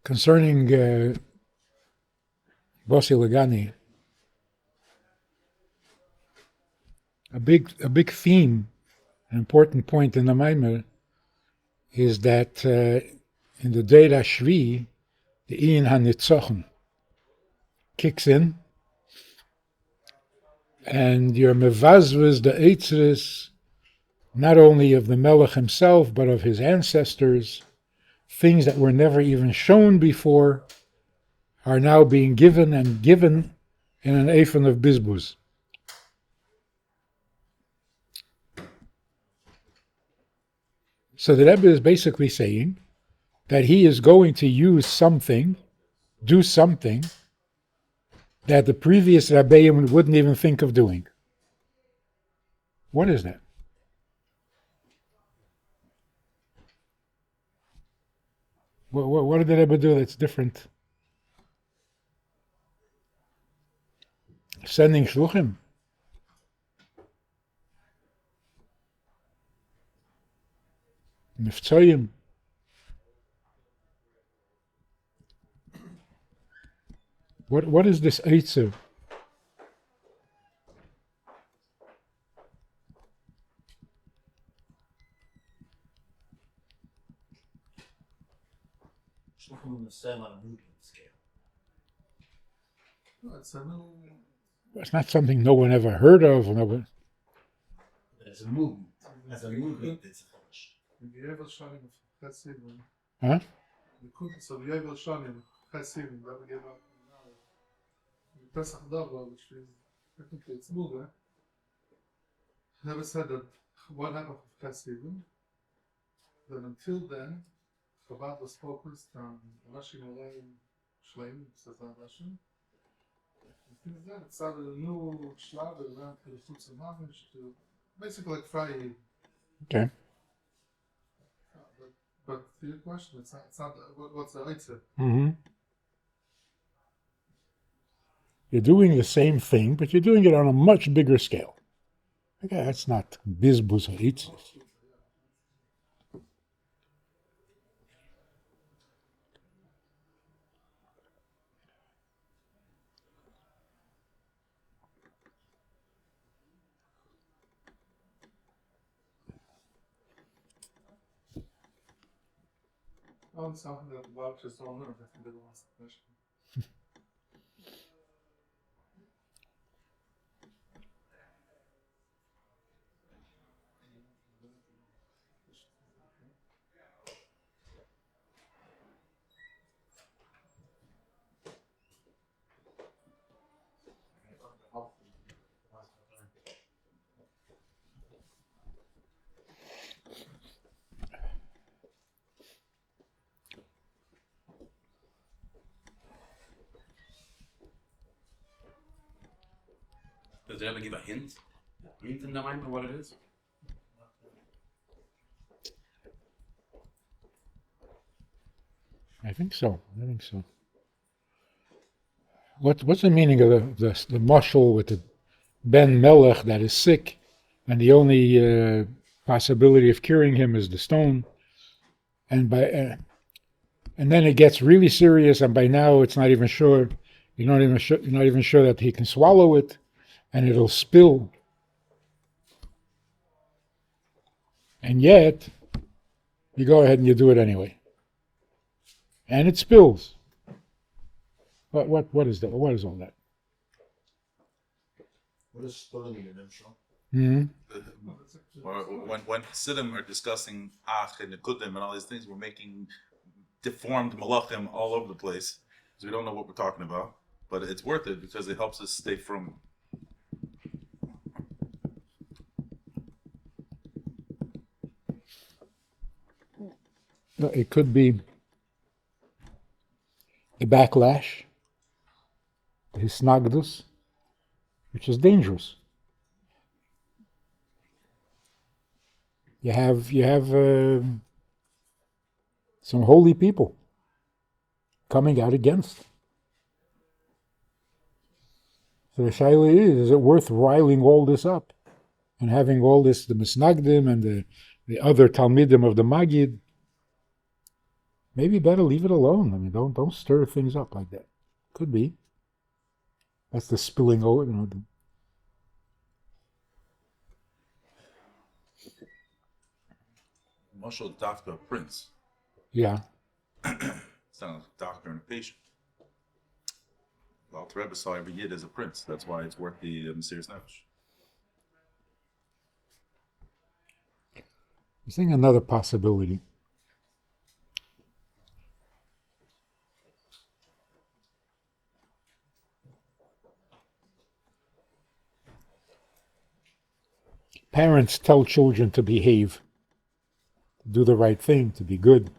Concerning Bossi Lagani, a big theme, an important point in the Maimer is that in the Deir HaShvi, the Iyin HaNitzochen kicks in, and you're mevazvez the eitzres, not only of the Melech himself, but of his ancestors. Things that were never even shown before are now being given and given in an eifon of bizbuz. So the Rebbe is basically saying that he is going to use something, do something, that the previous Rabbeim wouldn't even think of doing. What is that? What did the Rebbe do that's different? Sending shluchim. Miftzayim. What is this Eitzer? It's not something no one ever heard of. There's a movement. There's a movement that's finished. Huh? So the Yovel Shanim, Chesivim, that we gave up now. The Pesach Dava, which is technically it's Muga, never said that what happened with Chesivim, that until then, Chabad was focused on Rashi Malay Shleim, says that Rashi. Since then, it started a new Shlab around to the Futz of Mamish to basically like Friday. Okay. But to your question, it's not what's the Eitzer? Mm-hmm. You're doing the same thing, but you're doing it on a much bigger scale. Okay, that's not bizbuz ha'itzus. Oh, it's something that Bob just don't know. I think they don't ask the question. Does it ever give a hint? Hint in the mind of what it is? I think so. What's the meaning of the mashal with the Ben Melech that is sick, and the only possibility of curing him is the stone, and then it gets really serious, and by now it's not even sure. You're not even sure that he can swallow it, and it'll spill. And yet, you go ahead and you do it anyway. And it spills. What is that? What is all that? What is spilling in them, Sean? Mm-hmm. Or when Hasidim are discussing Ach and Nekudim and all these things, we're making deformed malachim all over the place. So we don't know what we're talking about. But it's worth it because it helps us stay from. It could be the backlash, the hisnagdus, which is dangerous. You have some holy people coming out against. So the shaila is it worth riling all this up and having all this, the misnagdim and the other talmidim of the Magid, maybe better leave it alone. I mean, don't stir things up like that. Could be. That's the spilling over, Marshal doctor, a prince. Yeah. It's not a doctor and a patient. Well, Rebbe saw every yid as a prince. That's why it's worth the serious nefesh. I'm seeing another possibility. Parents tell children to behave, to do the right thing, to be good.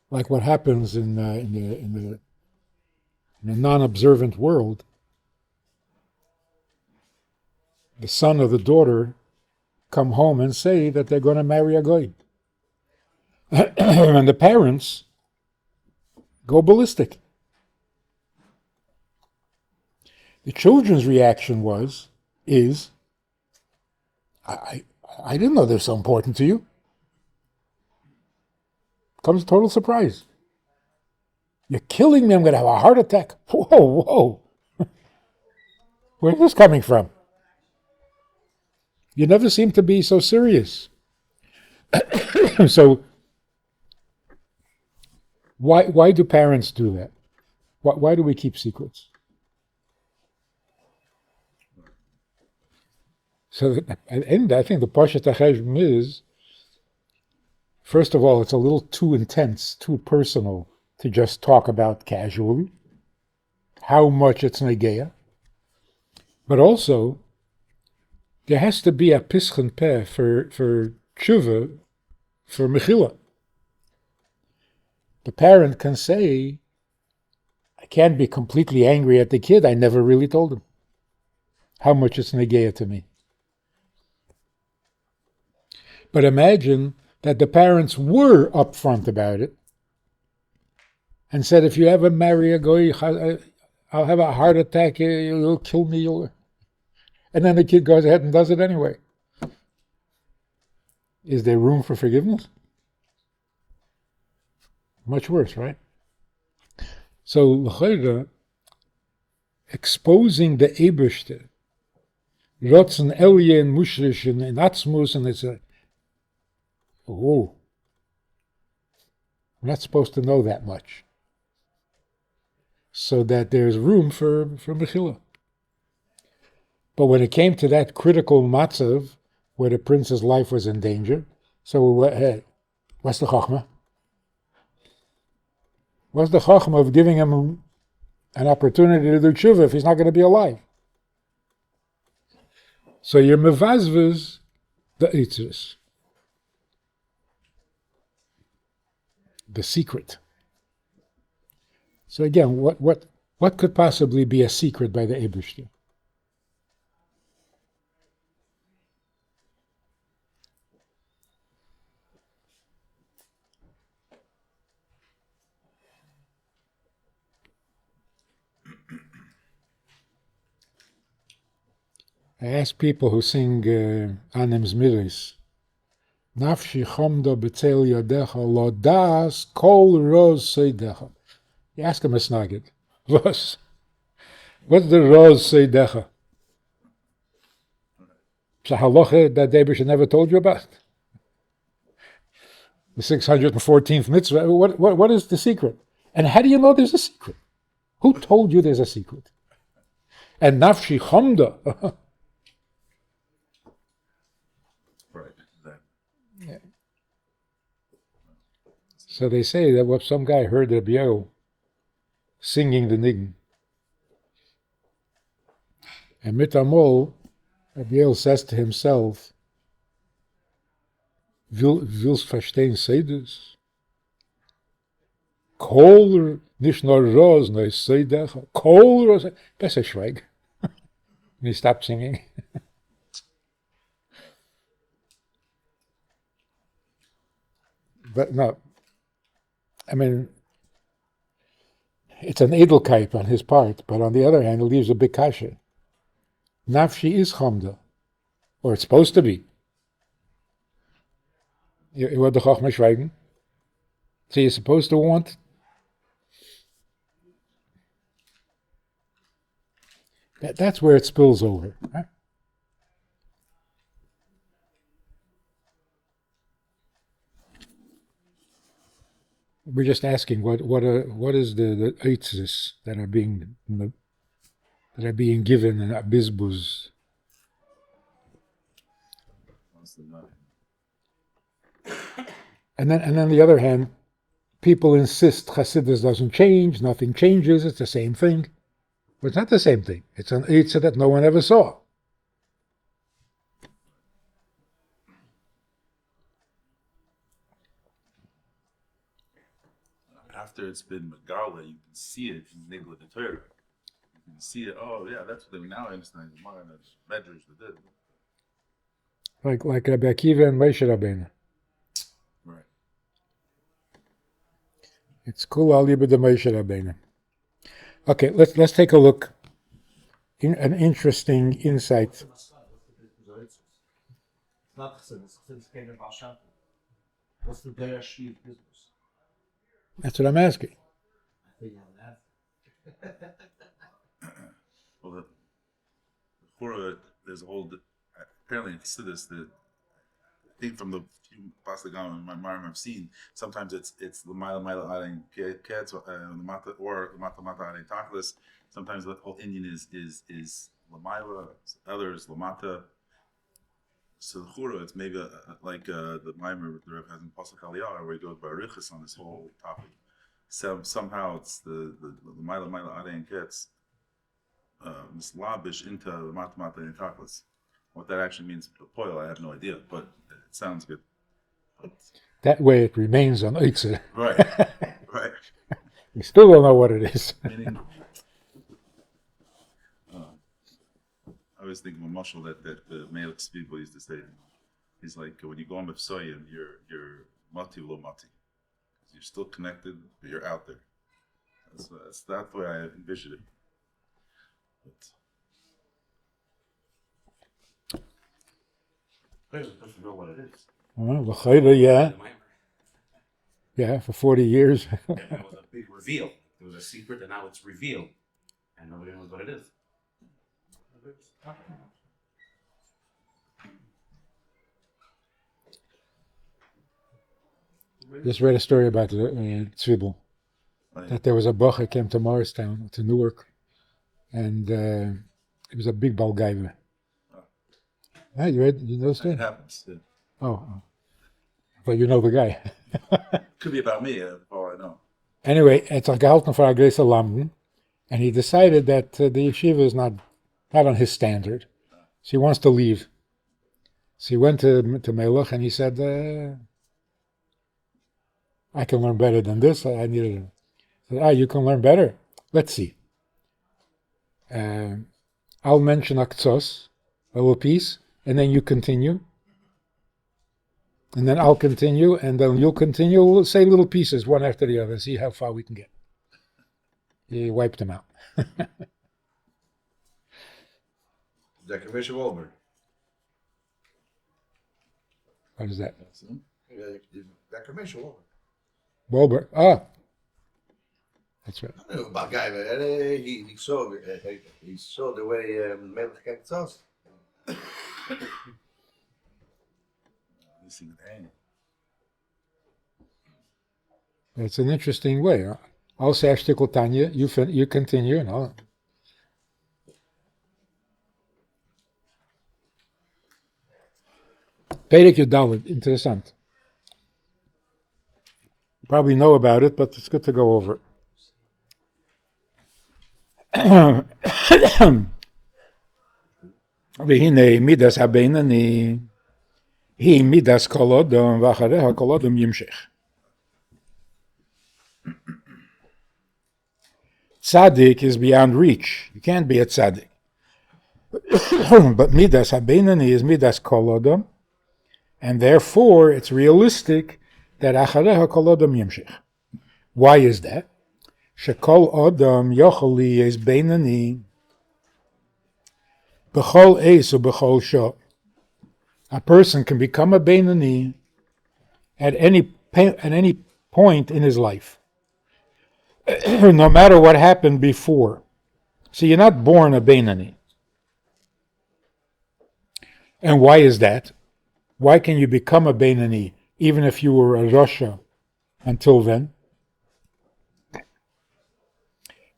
Like what happens in the non-observant world, the son or the daughter come home and say that they're going to marry a goy, and the parents go ballistic. The children's reaction is, I didn't know they're so important to you. Comes total surprise. You're killing me, I'm going to have a heart attack. Whoa. Where's this coming from? You never seem to be so serious. So, why do parents do that? Why do we keep secrets? So, and I think the Pashat HaCheshbon is, first of all, it's a little too intense, too personal to just talk about casually, how much it's negeya. But also, there has to be a pischen peh for tshuva, for mechila. The parent can say, I can't be completely angry at the kid, I never really told him how much it's negeya to me. But imagine that the parents were upfront about it and said, if you ever marry a goy, I'll have a heart attack, you'll kill me. And then the kid goes ahead and does it anyway. Is there room for forgiveness? Much worse, right? So, l'chayra, exposing the Eibishter, Rotzen Elye and Mushrish and Atzmus, and it's a, oh, we're not supposed to know that much. So that there's room for mechila. But when it came to that critical matzav, where the prince's life was in danger, so what's the chachma? What's the chachma of giving him an opportunity to do tshuva if he's not going to be alive? So you're mevazvez the itzris, the secret. So again, what could possibly be a secret by the Eibishter? I ask people who sing Anem's Miris, Nafshi chomda b'tzel yadecha lo das kol roz seidecha. You ask him a snagid. What's the roz seidecha? It's a halacha that Eibishter never told you about. The 614th mitzvah. What is the secret? And how do you know there's a secret? Who told you there's a secret? And nafshi chomda. Yeah. So they say that what some guy heard Rabbi Yoel singing the Niggun. And mitamol, Rabbi Yoel says to himself, Willst verstehen Seidus? Kol nicht nur Roz, no Seidach. Kol Roz, besser schweig. And he stopped singing. But no, I mean, it's an edelkeit on his part, but on the other hand, it leaves a big kasha. Nafshi is chamda, or it's supposed to be. Je wordt de Chochmah schweigen. So you're supposed to want. That's where it spills over. Right? We're just asking what is the eitzes that are being given in Abizbuz. And then on the other hand, people insist Chassidus doesn't change, nothing changes, it's the same thing. But it's not the same thing. It's an eitzah that no one ever saw. After it's been Megala, you can see it in Nigla the Torah. You can see it, oh yeah, that's what they now understand. The measures that did. Like Rabbi Akiva and Moshe Rabbeinu. Right. It's Kul Al Yibud Moshe Rabbeinu. Okay, let's take a look. An interesting insight. It's not Chassidus. Chassidus came in Baal Shem Tov. What's the Deir Shviv business? That's what I'm asking. I think you have that. Well, the Chura, there's a whole. Apparently, in Chassidus, I think from the few Pasagam and Marim I've seen, sometimes it's L'mayla Arein Ketz, L'mata or L'mata Arein Tachlis. Sometimes the whole Indian is L'mayla, others L'mata. So the Chura, it's maybe like the Maimer the Rebbe has in Pasuk Aliyah, where he goes by Riches on this whole topic. Somehow it's the L'mayla Arein Ketz, mislabish into L'mata Arein Tachlis. What that actually means to Poil, I have no idea, but it sounds good. That way it remains on Eitzah. Right, right. We still don't know what it is. Meaning, I was thinking of a mushal that the Melech people used to say. He's like, when you go on Mepsoyim, you're mati lo mati. You're still connected, but you're out there. That's the way I envision it. But, Doesn't know what it is. L'chayda, yeah. Yeah, for 40 years. It was a big reveal. It was a secret, and now it's revealed, and nobody knows what it is. Just read a story about Tzvibel. That there was a Bocher came to Morristown, to Newark, and he was a big Balgaiva. You know the story? it happens. Yeah. Oh. Well, you know the guy. Could be about me, all I know. Anyway, het had gehalten voor Agresa Lamden, and he decided that the yeshiva is not on his standard. So he wants to leave. So he went to Melech and he said, I can learn better than this. I needed it. He said, you can learn better? Let's see. I'll mention Aktzos, a little piece, and then you continue. And then I'll continue, and then you'll continue. We'll say little pieces, one after the other, see how far we can get. He wiped them out. Dr. Moshe Wolber. What is that? Dr. Moshe Wolber. Wilbur. Ah. That's right. I know about guy, but he saw the way Melech came to us. It's an interesting way. Huh? I'll say Ashtikul Tanya, you continue, and I'll... Perek Yudalid, interessant. You probably know about it, but it's good to go over it. והנה מידס הבינוני היא מידס כל אדם ואחריה כל אדם ימשך. Tzaddik is beyond reach. You can't be a tzaddik. But midas habeinani is midas kol adam, and therefore it's realistic that achareha kol adam yemshich. Why is that? Shekol adam yocholi is beinani b'chol eis u b'chol sho. A person can become a beinani at any point in his life, no matter what happened before. So you're not born a Beinani. And why is that? Why can you become a Beinani even if you were a Rasha until then?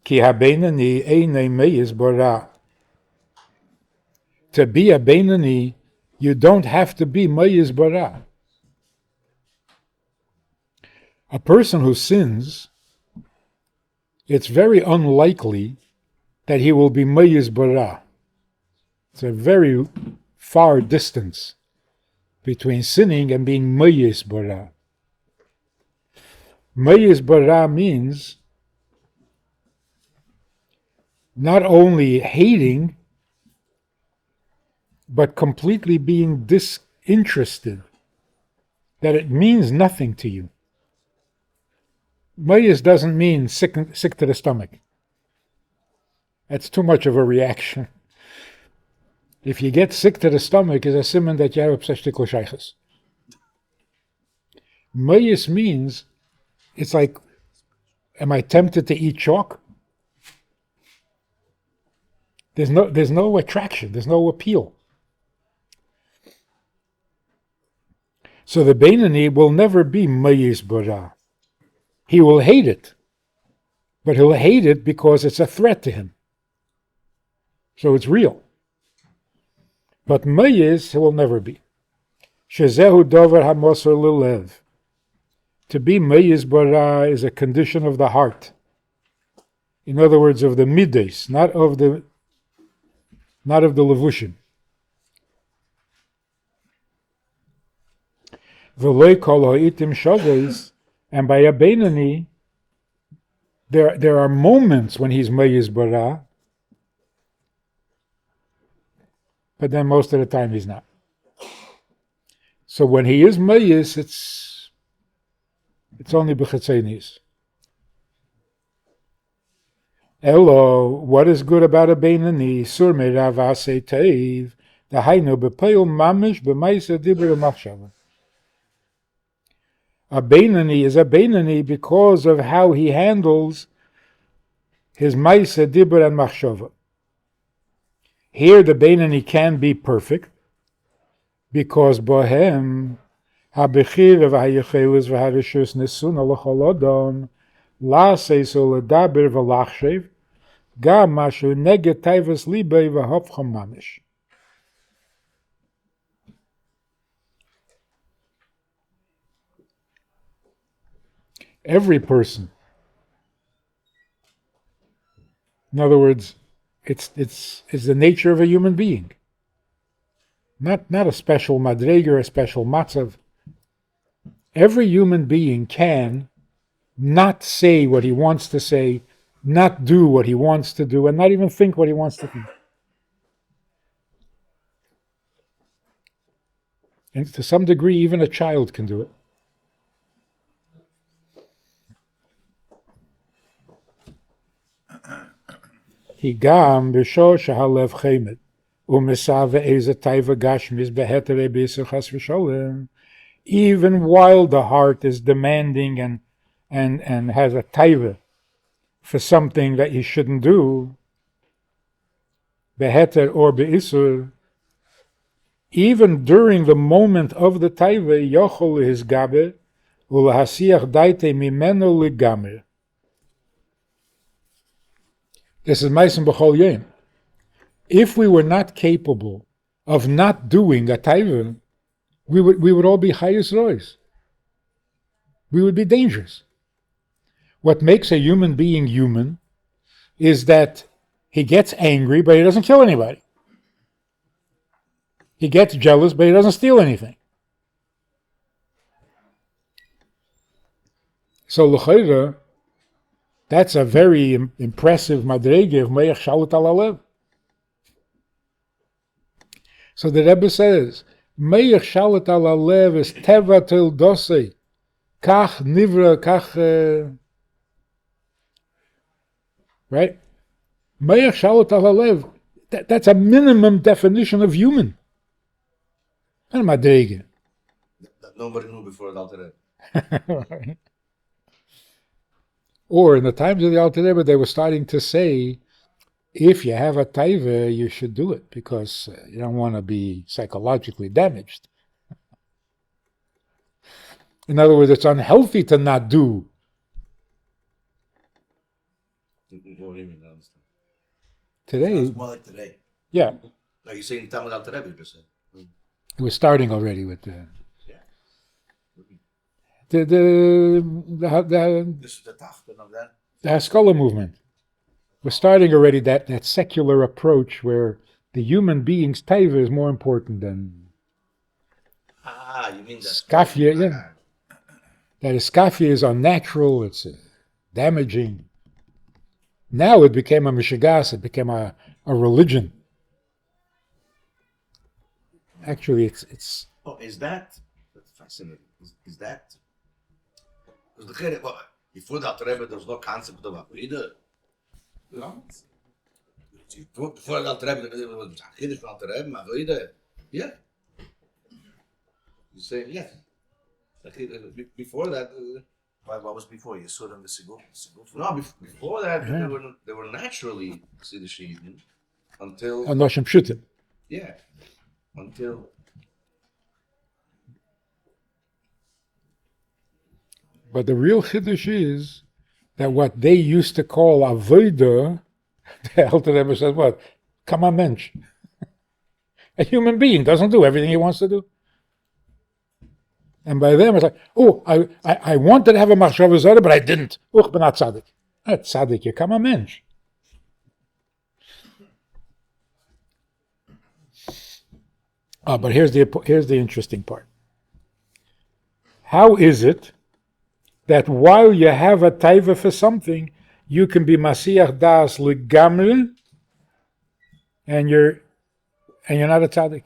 Ki ha-Beinani einay meis bara. To be a Beinani, you don't have to be meis bara. A person who sins, it's very unlikely that he will be meis bara. It's a very far distance between sinning and being meis bara. Meis bara means not only hating, but completely being disinterested, that it means nothing to you. Meis doesn't mean sick to the stomach. That's too much of a reaction. If you get sick to the stomach, is a simon that you have obsessical shaykhs. Meis means, it's like, am I tempted to eat chalk? There's no attraction, there's no appeal. So the Beinani will never be meis bara. He will hate it, but he'll hate it because it's a threat to him. So it's real. But meis he will never be. Shezehu dover hamosor lilev. To be meis bara is a condition of the heart. In other words, of the midas, not of the levushim. V'loi kol ha'itim shodes, and by a Beinani, there are moments when he's meis bara, but then most of the time he's not. So when he is meis, it's only b'chetzenis. Elo, what is good about a Beinani? Sur me'rav asei teiv, dahainu b'peil mamish b'maisa dibur machshava. A Beinani is a Beinani because of how he handles his maisa dibur and machshava. Here the Beinani can be perfect because bohem habechir v'hayechelis v'harishus nesuna l'chol adam la'seiso l'daber v'lachshev gam mashu neged taivas libei v'hopcham mamish. Every person. In other words, it's the nature of a human being. Not a special madreger, a special matzav. Every human being can not say what he wants to say, not do what he wants to do, and not even think what he wants to think. And to some degree, even a child can do it. Higam b'shor shehalev chemet u'mesave eze taiva gashmis behetere b'yisur chas v'sholem. Even while the heart is demanding and has a taiva for something that you shouldn't do, beheter or b'yisur, even during the moment of the taiva, yochol his gabe u'lahasiach daite mimeno ligamer. This is Maisen B'chol Yom. If we were not capable of not doing a taiva, we would all be chayus rois. We would be dangerous. What makes a human being human is that he gets angry, but he doesn't kill anybody. He gets jealous, but he doesn't steal anything. So l'chayra, that's a very impressive madrege of Me'ach Shalut al Alev. So the Rebbe says, Me'ach Shalut al Alev is teva tel dosei, kach nivra, kach, right? Me'ach Shalut al Alev, that's a minimum definition of human. And madrege. nobody knew before the Alter Rebbe. Or in the times of the Alter Rebbe, they were starting to say, if you have a taiva, you should do it because you don't want to be psychologically damaged. In other words, it's unhealthy to not do. What do you mean? I understand. Today, Sounds more like today. yeah, No, you're saying Talmud Alter Rebbe, you just said. we're starting already with the Yeah. This is the Tachten of that. the Haskalah movement. We're starting already that secular approach where the human being's taiva is more important than You mean that? Skafia, yeah. That iskafia is unnatural, it's damaging. Now it became a mishigas, it became a religion. Actually, it's Oh, is that? That's fascinating. Is that? Because the Rebbe, well, before the Alter Rebbe, there was no concept of Abrida. Before the Alter Rebbe, there was Chiddush from Alter Rebbe, Abrida. Yeah. You say yes. Before that, What was before? You saw them the Siguf? no, before that, they were naturally Siddush until Anoshim Pshutim. yeah, until But the real chiddush is that what they used to call avodah, the Alter Rebbe says, what? Kama mensch. A human being doesn't do everything he wants to do. And by them, it's like, oh, I wanted to have a machshava zara, but I didn't. Uch ben tzaddik. Not tzaddik, you kama mensch. But here's the interesting part. How is it that while you have a taiva for something, you can be Mashiach das legamre, and you're not a tzaddik?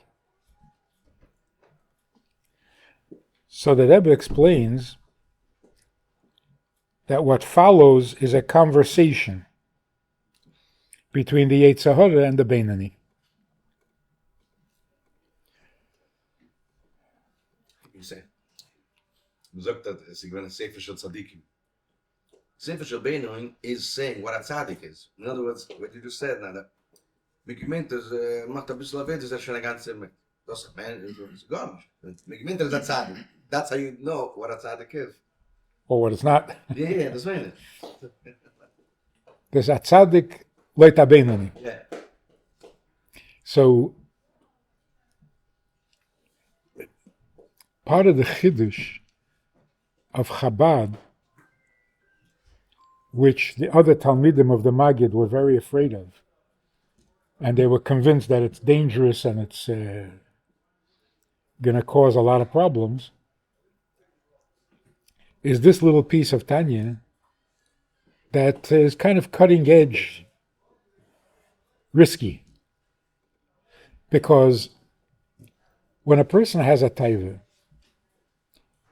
So the Rebbe explains that what follows is a conversation between the Yetzer Hara and the Beinani. you say, man sagt that it's a Sefer Shel Tzadikim. Sefer Shel Beinani is saying what a tzaddik is. In other words, what you just said now, that Mikiment is macht ein bisschen Arbeit, ist schon eine ganze mit. Das ist gar nicht. Mikiment is a tzaddik. That's how you know what a tzaddik is. Or what it's not. Yeah, that's right. There's a tzaddik leita Beinani. Yeah. So part of the chiddush of Chabad, which the other Talmidim of the Maggid were very afraid of, and they were convinced that it's dangerous and it's going to cause a lot of problems, is this little piece of Tanya that is kind of cutting edge, risky. Because when a person has a taiva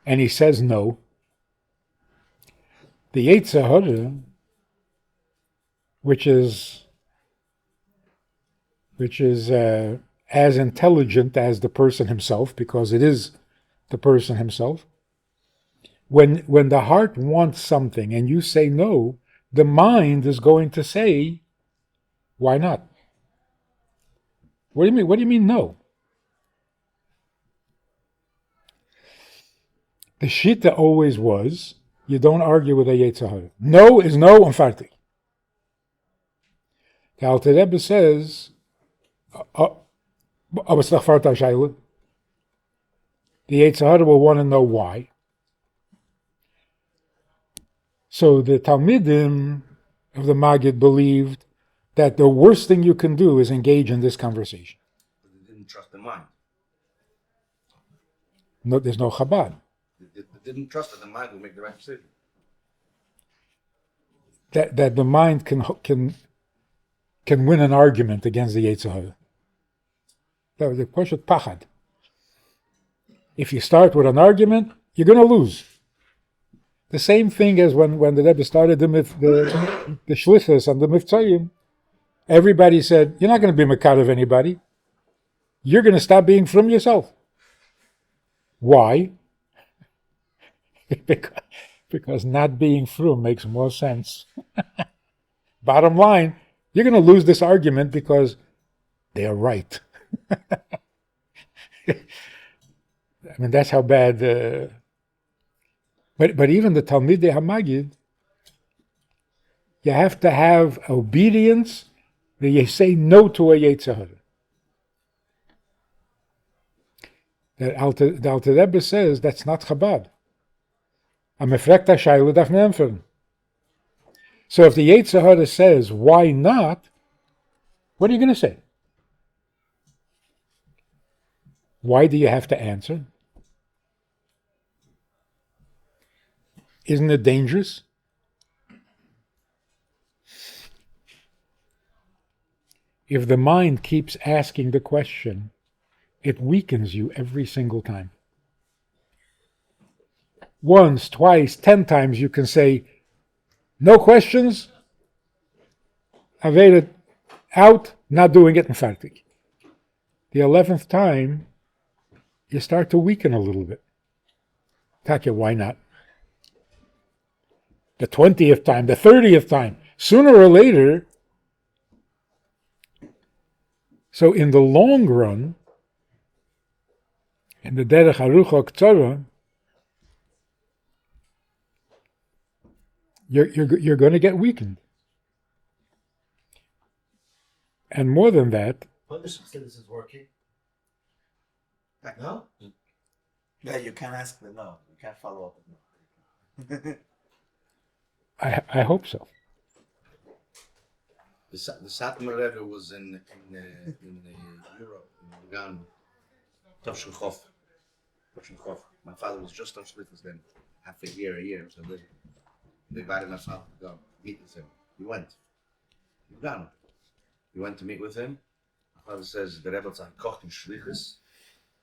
and he says no, the Yetzer Hara, which is as intelligent as the person himself, because it is the person himself, when the heart wants something and you say no, the mind is going to say, why not? What do you mean? What do you mean no? The shita always was, you don't argue with a Yetzer Hara. No is no and fartig. The Alter Rebbe says, the Yetzer Hara will want to know why. So the Talmidim of the Maggid believed that the worst thing you can do is engage in this conversation. They didn't trust the mind. No, there's no Chabad. They didn't trust that the mind would make the right decision. That the mind can win an argument against the Yetzer Hara. That was the Poshet Pachad. If you start with an argument, you're going to lose. The same thing as when the Rebbe started the Shlichus and the Mivtzayim. Everybody said, you're not going to be Mekar of anybody. You're going to stop being from yourself. Why? because not being frum makes more sense. Bottom line, you're going to lose this argument because they're right. I mean, that's how bad. But even the Talmidei Hamagid, you have to have obedience that you say no to a Yetzer Hara. The Alter Rebbe says that's not Chabad. A mefrekta shayla darf man empfehlen. So if the Yetzer Hara says, why not? What are you going to say? Why do you have to answer? Isn't it dangerous? If the mind keeps asking the question, it weakens you every single time. Once, twice, 10 times you can say, no questions, Aveda out, not doing it, and fertig. The 11th time, you start to weaken a little bit. Taka, why not? The 20th time, the 30th time, sooner or later. So in the long run, in the derech harucha k'tzara, you're going to get weakened. And more than that, Permission said this is working. No? Yeah, you can't ask the no. You can't follow up with no. I hope so. The Satmar Rebbe was in Europe, in Lugano. Tavshin Chof. My father was just on Shlitas then, half a year. So they invited my father to go meet with him. He went. Lugano. He went to meet with him. My father says, der Rebbe hat sein Koch in Shlichus,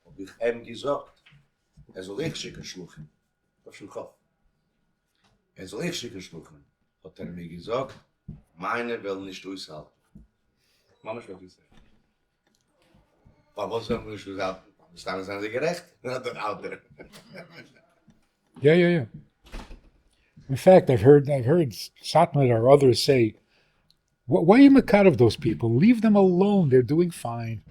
hab ich ihm gesagt, soll ich schicken Schluchen. Tavshin Chof. Soll ich schicken Schluchen. Hat mir gesagt, meine will nicht durchhalten. Mama ist wirklich sagen. Was soll man nicht durchhalten? Staan zijn ze gerecht? Dat is ouder. Yeah. In fact, I've heard Satmar or others say, why are you makar of those people? Leave them alone. They're doing fine.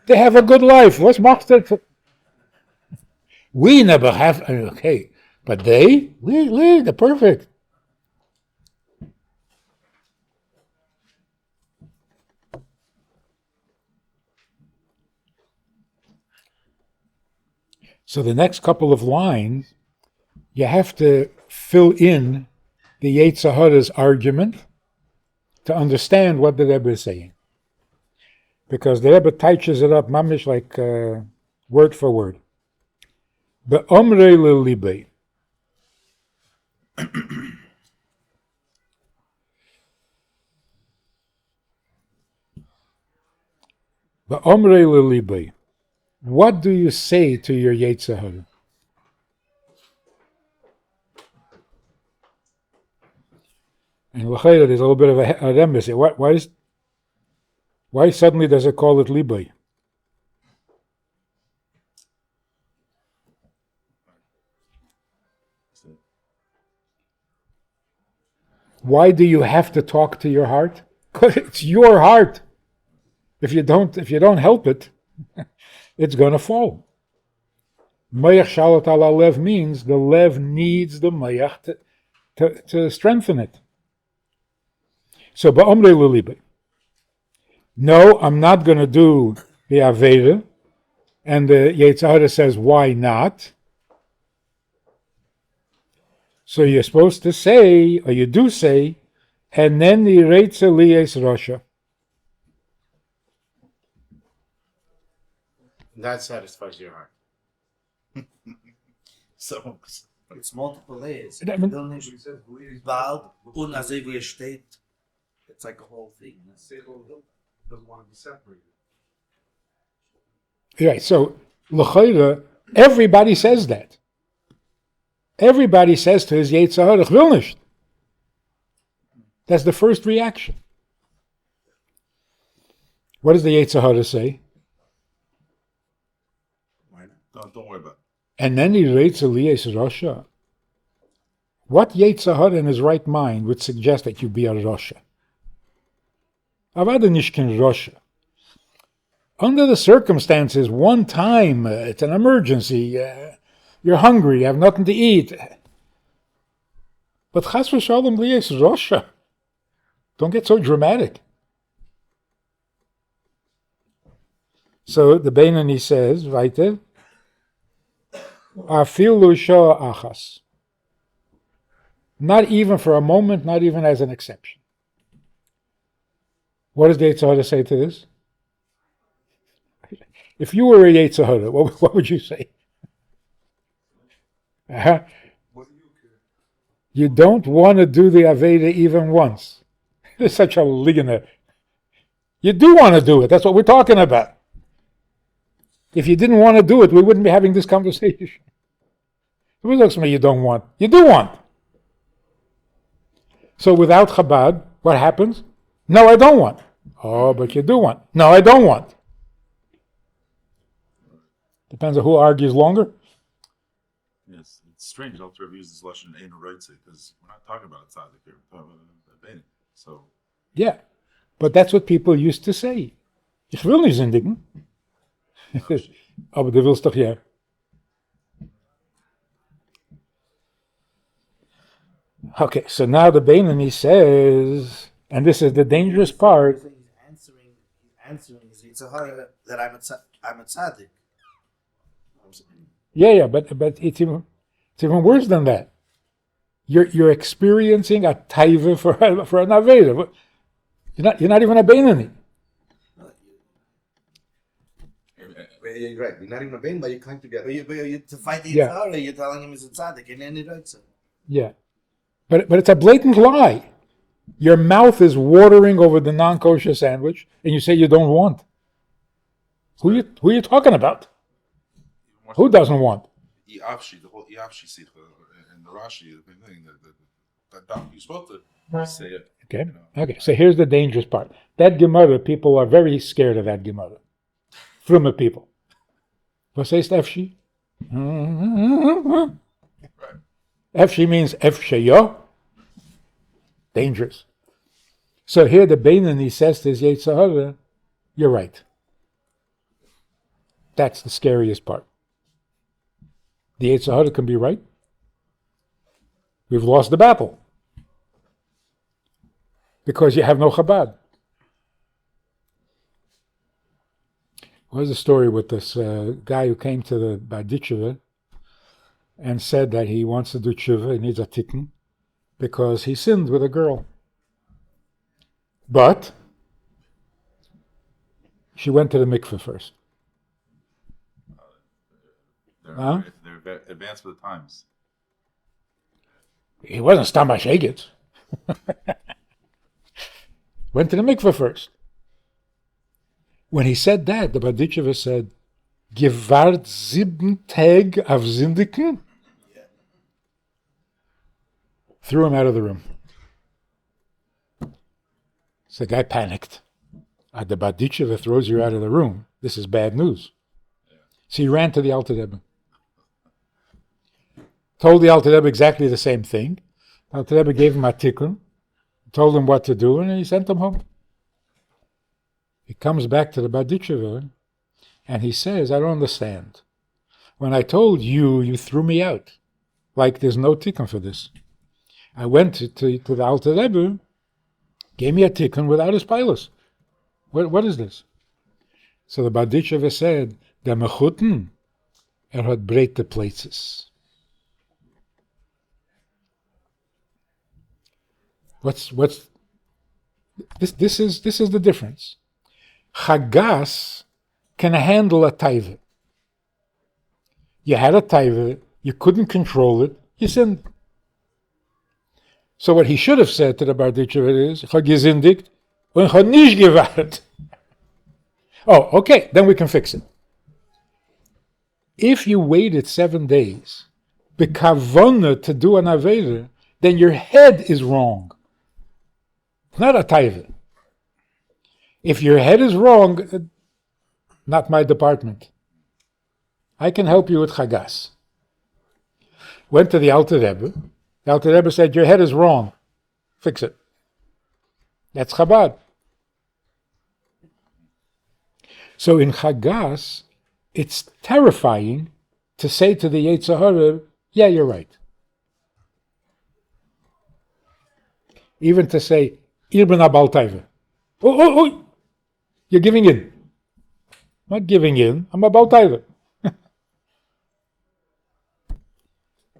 They have a good life. What's machst? We never have. Okay, but they're perfect. So the next couple of lines, you have to fill in the Yetzer Hara's argument to understand what the Rebbe is saying. Because the Rebbe touches it up, mamish, like word for word. Be'omrei lelibei. Be'omrei lelibei. What do you say to your Yetzer Hara? And l'chayra, there's a little bit of a rembes here. Why suddenly does it call it libay? Why do you have to talk to your heart? Because it's your heart. If you don't help it, it's going to fall. Mayach shalat ala lev means the lev needs the mayach to strengthen it. So, ba'omrei lulibay. No, I'm not going to do the Aveda. And the Yetzer Hara says, why not? So you're supposed to say, or you do say, and then the Reitze Liyes Rasha. That satisfies your heart. So it's multiple layers. I mean- Bald, und as if steht, it's like a whole thing. Doesn't want to be separated. Right, so, l'chayra, everybody says that. Everybody says to his Yetzer Hara, "Ich will nicht." That's the first reaction. What does the Yetzer Hara say? Don't worry about it. and then he rates Elias Rosha. What Yetzirah in his right mind would suggest that you be a Rosha? Avada nishkin Rosha. Under the circumstances, one time, it's an emergency, you're hungry, you have nothing to eat. But Chas v'Shalom Elias Rosha. Don't get so dramatic. So the Beinani says, weiter, Afilu shah achas. Not even for a moment, not even as an exception. What does the Yetzirah say to this? If you were a Yetzirah, what would you say? You don't want to do the Aveda even once. It's such a ligana. You do want to do it. That's what we're talking about. If you didn't want to do it, we wouldn't be having this conversation. What looks me you don't want? You do want. So without Chabad, what happens? No, I don't want. Oh, but you do want. No, I don't want. Depends on who argues longer. Yes, it's strange. Alter Rebbe uses lashon ein uroitze because we're not talking about a tzaddik here. We're talking about a bein. So Yeah, but that's what people used to say. Ich will nicht sündigen. Aber du willst doch ja. Okay, so now the Beinani says, and this is the dangerous part. He's answering his Yitzhahara that I'm a tzaddik. Yeah, but it's even worse than that. You're experiencing a taiva for an aveda. You're not even a Beinani. You're right. You're not even a bein, but you cling together. But to fight the Yeah. Yitzhahara, you're telling him he's a tzaddik, and then he writes it. Yeah, but it's a blatant lie. Your mouth is watering over the non-kosher sandwich, and you say you don't want. Who are you talking about? Who doesn't want? Iavshi, the whole Iavshi sikha and the Rashi, the thing that you're supposed to say it. Okay. Okay. So here's the dangerous part. That Gemara, people are very scared of that Gemara. Frumme people. Was heißt Efshi? Efshi means Efsheyo. Dangerous. So here the Beinani says to his Yetzirah, you're right. That's the scariest part. The Yetzirah can be right. We've lost the battle. Because you have no Chabad. What was the story with this guy who came to the Baditshuva and said that he wants to do tshuva, he needs a tikkun, because he sinned with a girl. But she went to the mikveh first. They're advanced with the times. He wasn't Stama Shegit. Went to the mikveh first. When he said that, the Baditshuva said, Gewart 7 Tag auf Zindiken? Threw him out of the room. So the guy panicked. The Baditshuva throws you out of the room. This is bad news. So he ran to the Alter Rebbe. Told the Alter Rebbe exactly the same thing. The Alter Rebbe gave him a tikkun, told him what to do, and he sent him home. He comes back to the Baditshuva, and he says, I don't understand. When I told you, you threw me out. Like there's no tikkun for this. I went to the Alter Rebbe, gave me a tikkun without his pilus. What is this? So the Baditshuva said, Der Mechuten, had breite places. What's this is the difference. Chagas can handle a taiva. You had a taiva, you couldn't control it, you sinned. So what he should have said to the Baditshuva is, ich habe gesündigt und ich habe nicht gewartet. Oh, okay, then we can fix it. If you waited 7 days, bekavona to do an aveda, then your head is wrong. Not a taiva. If your head is wrong, not my department. I can help you with chagas. went to the Alter Rebbe. The Alter Rebbe said, your head is wrong. Fix it. That's Chabad. So in Chagas, it's terrifying to say to the Yetzer Hara, yeah, you're right. Even to say, Ir ben Abal Taiva. Oh, you're giving in. I'm not giving in, I'm a Abal Taiva.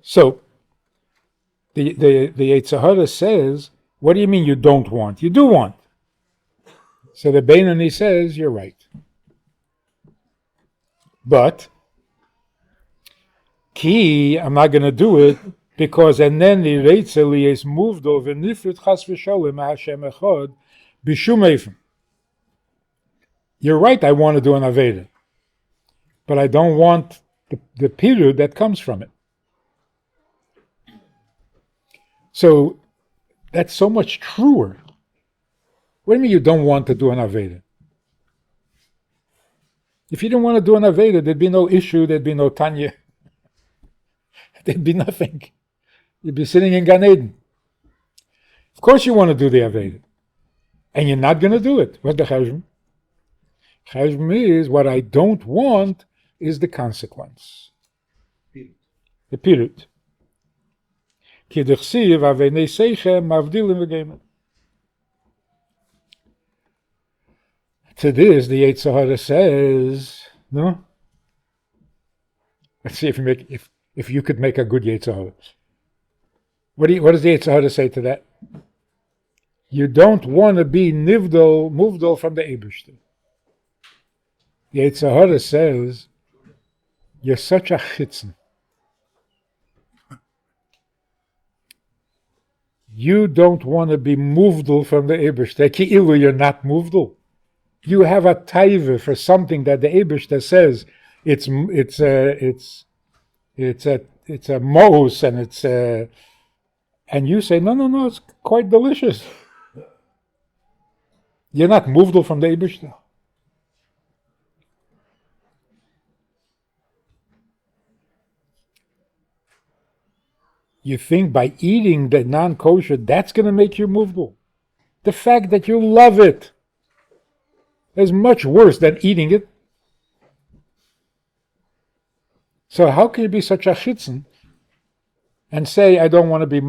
So, the Yetzer Hara says, what do you mean you don't want? You do want. So the Beinoni says, you're right. But, ki, I'm not going to do it, because and then the Reitzeli is moved over Nifrit Chas V'Sholem Hashem Echad B'Shum Eifim. You're right, I want to do an Aveda. But I don't want the period that comes from it. So, that's so much truer. What do you mean you don't want to do an Aveda? If you didn't want to do an Aveda, there'd be no issue, there'd be no Tanya. There'd be nothing. You'd be sitting in Gan Eden. Of course you want to do the Aveda. And you're not going to do it. What's the Cheshbon? Cheshbon is, what I don't want is the consequence. The period. To this, the Yetzer Hara says, no? Let's see if you could make a good Yetzer Hara. What does the Yetzer Hara say to that? You don't want to be movdal from the Eibishter. The Yetzer Hara says, you're such a chitzen. You don't want to be movdal from the Eibishter. Ki'ilu, you're not movdal. You have a taiva for something that the Eibishter says it's a mos and it's and you say no, it's quite delicious. You're not movdal from the Eibishter. You think by eating the non-kosher, that's going to make you movable. The fact that you love it is much worse than eating it. So how can you be such a chitzen and say, I don't want to be...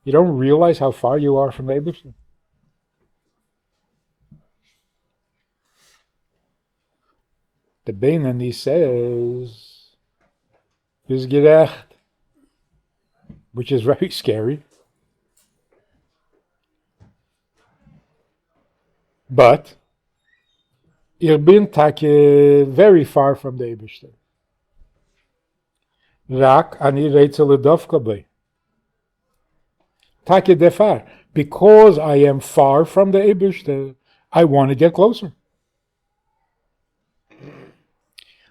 You don't realize how far you are from the Eibishter. The Beinoni says, is gerecht, which is very scary. But bin take very far from the Eibishter. Rak ani reitzel dafka bei. Take defar. Because I am far from the Eibishter, I want to get closer.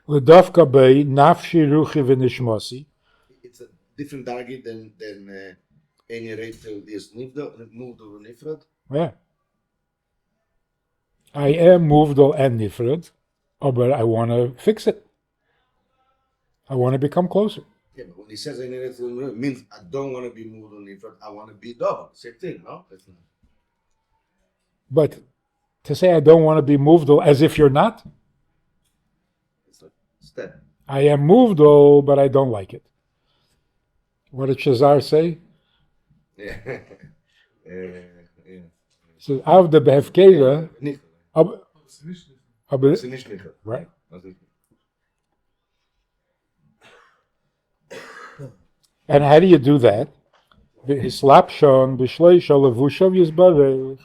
L'dafka bei nafshi ruchi v'nishmosi. It's a different target than any reitzel is moved over nifrad. Yeah. I am movdal and nifrad, but I want to fix it. I want to become closer. Yeah, but when he says any reitzel, it means I don't want to be moved on nifrad. I want to be double. Same thing, no? That's not. But to say I don't want to be movdal as if you're not, It's a step. I am movdal, but I don't like it. What did Shazar say? Yeah. Yeah. So av the behefkela, Nicht. It's nicht. It's nicht nifrad. right? And how do you do that? Hislapshon b'shleisha levushav yizbarech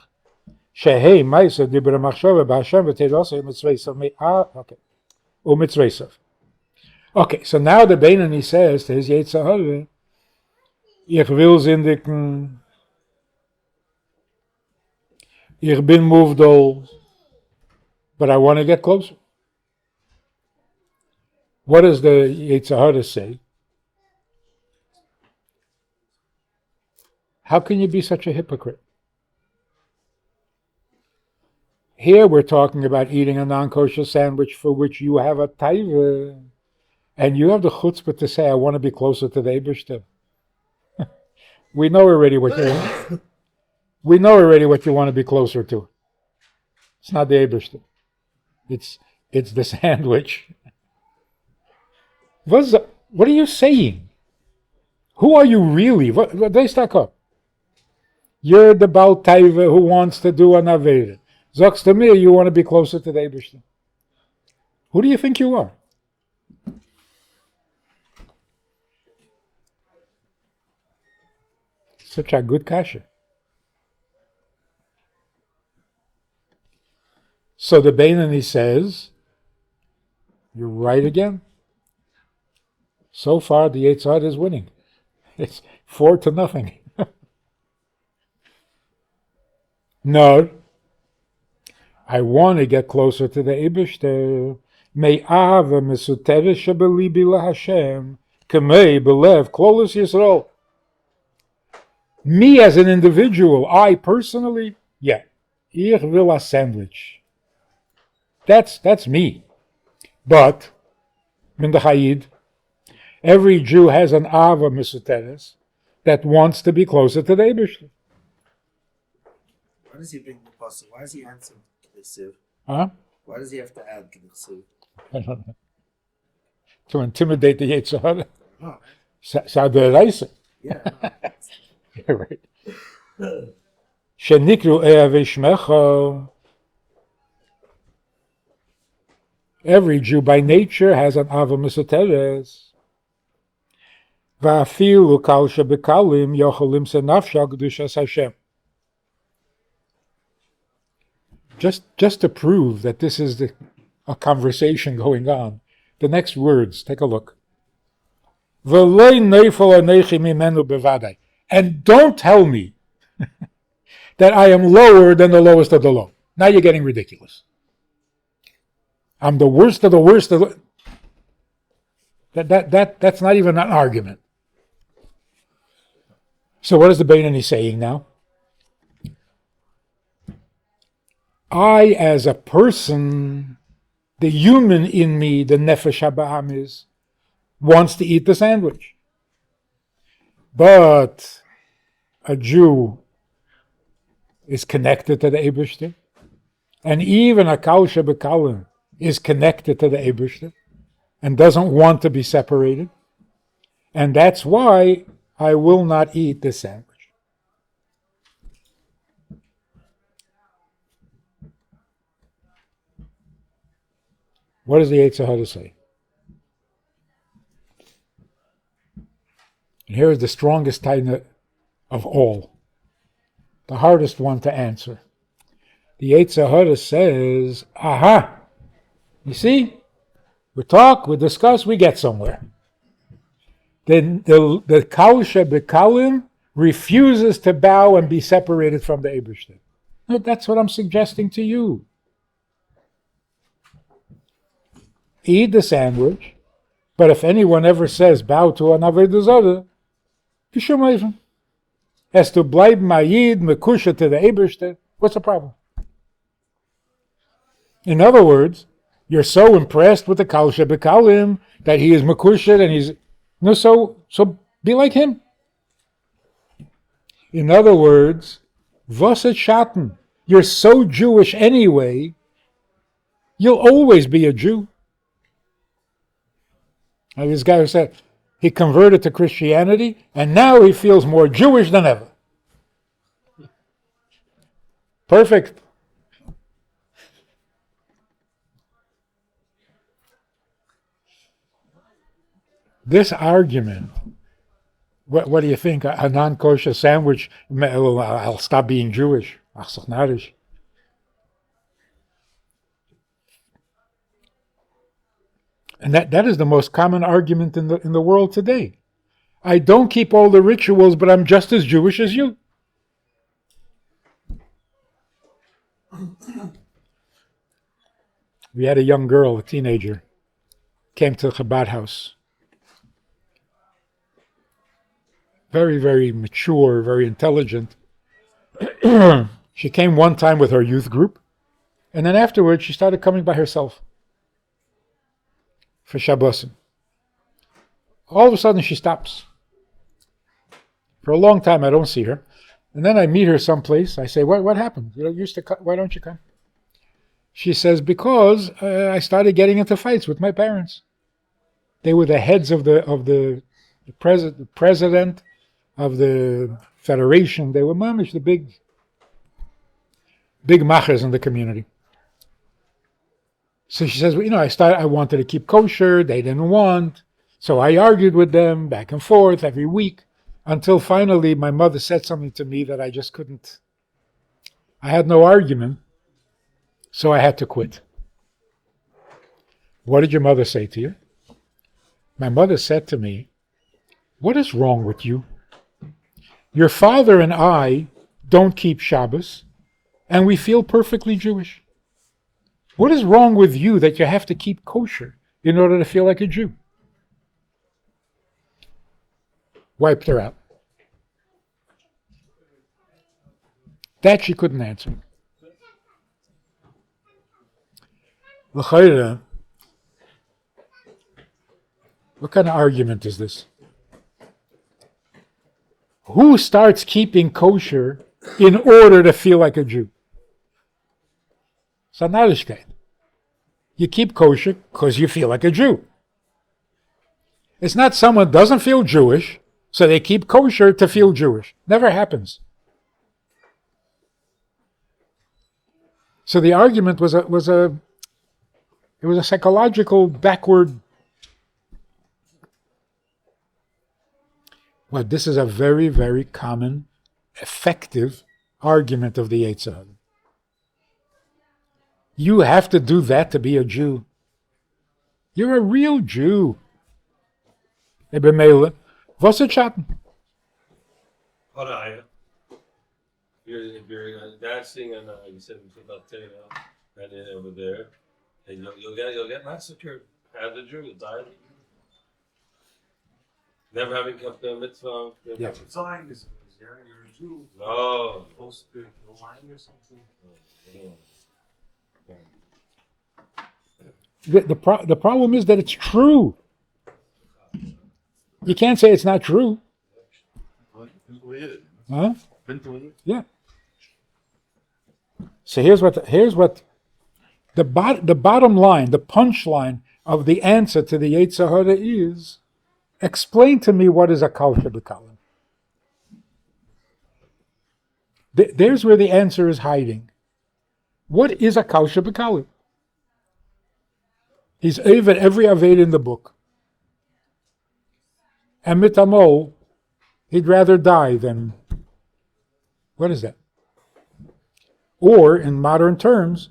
shehei ma'isa dibra machshava b'Hashem v'teirasa u'mitzveisav okay, u'mitzveisav. Okay, so now the Beinoni says to his Yetzer Hara, ich will zindigen, ich bin movdal, but I want to get closer. What does the Yetzer Hara say? How can you be such a hypocrite? Here we're talking about eating a non-kosher sandwich for which you have a taiva. And you have the chutzpah to say, I want to be closer to the Eibishter. We know already what you we know already what you want to be closer to. It's not the Eibishter. It's the sandwich. What are you saying? Who are you really? What they stuck up? You're the Baal Taiva who wants to do an Aveda. Zoks to me, you want to be closer to the Eibishter. Who do you think you are? Such a good kasha. So the Beinani says, you're right again. So far, the Yitzhak is winning. It's 4-0. No, I want to get closer to the Eibishter. Me'ava mesuteres shebelibi laHashem k'mei belev klolos Yisrael. Me as an individual, I personally, yeah, ich will a sandwich. That's me. But, in the Hayid, every Jew has an Ava Mesuteres that wants to be closer to the Eibishter. Why does he bring the pasuk? Why does he answer the siv? Huh? Why does he have to add the siv? I don't know. To intimidate the Yitzhak. Oh, Saderaisa. yeah. You're right. Shenikru Eavishmecha. Every Jew by nature has an Ava Mesuteres. Va'afilu kal shebekalim yocholim senafsha kedushas Hashem. Just to prove that this is a conversation going on, the next words, take a look. And don't tell me that I am lower than the lowest of the low. Now you're getting ridiculous. I'm the worst of the worst of the... That's not even an argument. So what is the Beinani saying now? I, as a person, the human in me, the Nefesh HaBa'am wants to eat the sandwich. But a Jew is connected to the Eibishter, and even a Kal Shebekalim is connected to the Eibishter and doesn't want to be separated. And that's why I will not eat this sandwich. What does the Yitzhak say? And here is the strongest Tanya of all, the hardest one to answer. The Yitzhak says, aha, you see, we talk, we discuss, we get somewhere. Then the Kal Shebekalim refuses to bow and be separated from the Eibishter. That's what I'm suggesting to you. Eat the sandwich, but if anyone ever says bow to an Avodah Zarah, Kishumayvim. As to bleib ma'yid mekusha to the Eibishter, what's the problem? In other words, you're so impressed with the Kal Shebekalim that he is mekusha and he's so be like him. In other words, vaset shaten. You're so Jewish anyway. You'll always be a Jew. Like this guy who said he converted to Christianity and now he feels more Jewish than ever. Perfect. This argument, what do you think? A non-kosher sandwich, I'll stop being Jewish. Ach, so narisch. And that is the most common argument in the world today. I don't keep all the rituals, but I'm just as Jewish as you. We had a young girl, a teenager, came to the Chabad house. Very, very mature, very intelligent. She came one time with her youth group, and then afterwards she started coming by herself for Shabbosim. All of a sudden she stops. For a long time I don't see her. And then I meet her someplace. I say, what happened? You used to why don't you come? She says, because I started getting into fights with my parents. They were the heads of the president of the federation. They were mamish, the big machers in the community. So she says, I wanted to keep kosher. They didn't want. So I argued with them back and forth every week until finally my mother said something to me that I just couldn't. I had no argument, so I had to quit. What did your mother say to you? My mother said to me, what is wrong with you? Your father and I don't keep Shabbos, and we feel perfectly Jewish. What is wrong with you that you have to keep kosher in order to feel like a Jew? Wiped her out. That she couldn't answer. L'chayra, what kind of argument is this? Who starts keeping kosher in order to feel like a Jew? It's a narishkeit. You keep kosher because you feel like a Jew. It's not someone doesn't feel Jewish, so they keep kosher to feel Jewish. Never happens. So the argument was a psychological backward. Well, this is a very, very common, effective argument of the Yetzer Hara. You have to do that to be a Jew. You're a real Jew. Was it schatten? Hold on. If you're dancing and you said about Tanya and then over there, and you'll get massacred as a Jew. You'll die. Never having kept the mitzvah. Yeah. Zionism is there. You're a Jew. No. Supposed to lying or something. The problem is that it's true. You can't say it's not true. Huh? Yeah. So here's what the bottom line, the punchline of the answer to the Yetzer Hara is: explain to me what is a kal shebekalim. There's where the answer is hiding. What is a kal shebekalim? He's over every aved in the book. And mitamol, he'd rather die than. What is that? Or, in modern terms,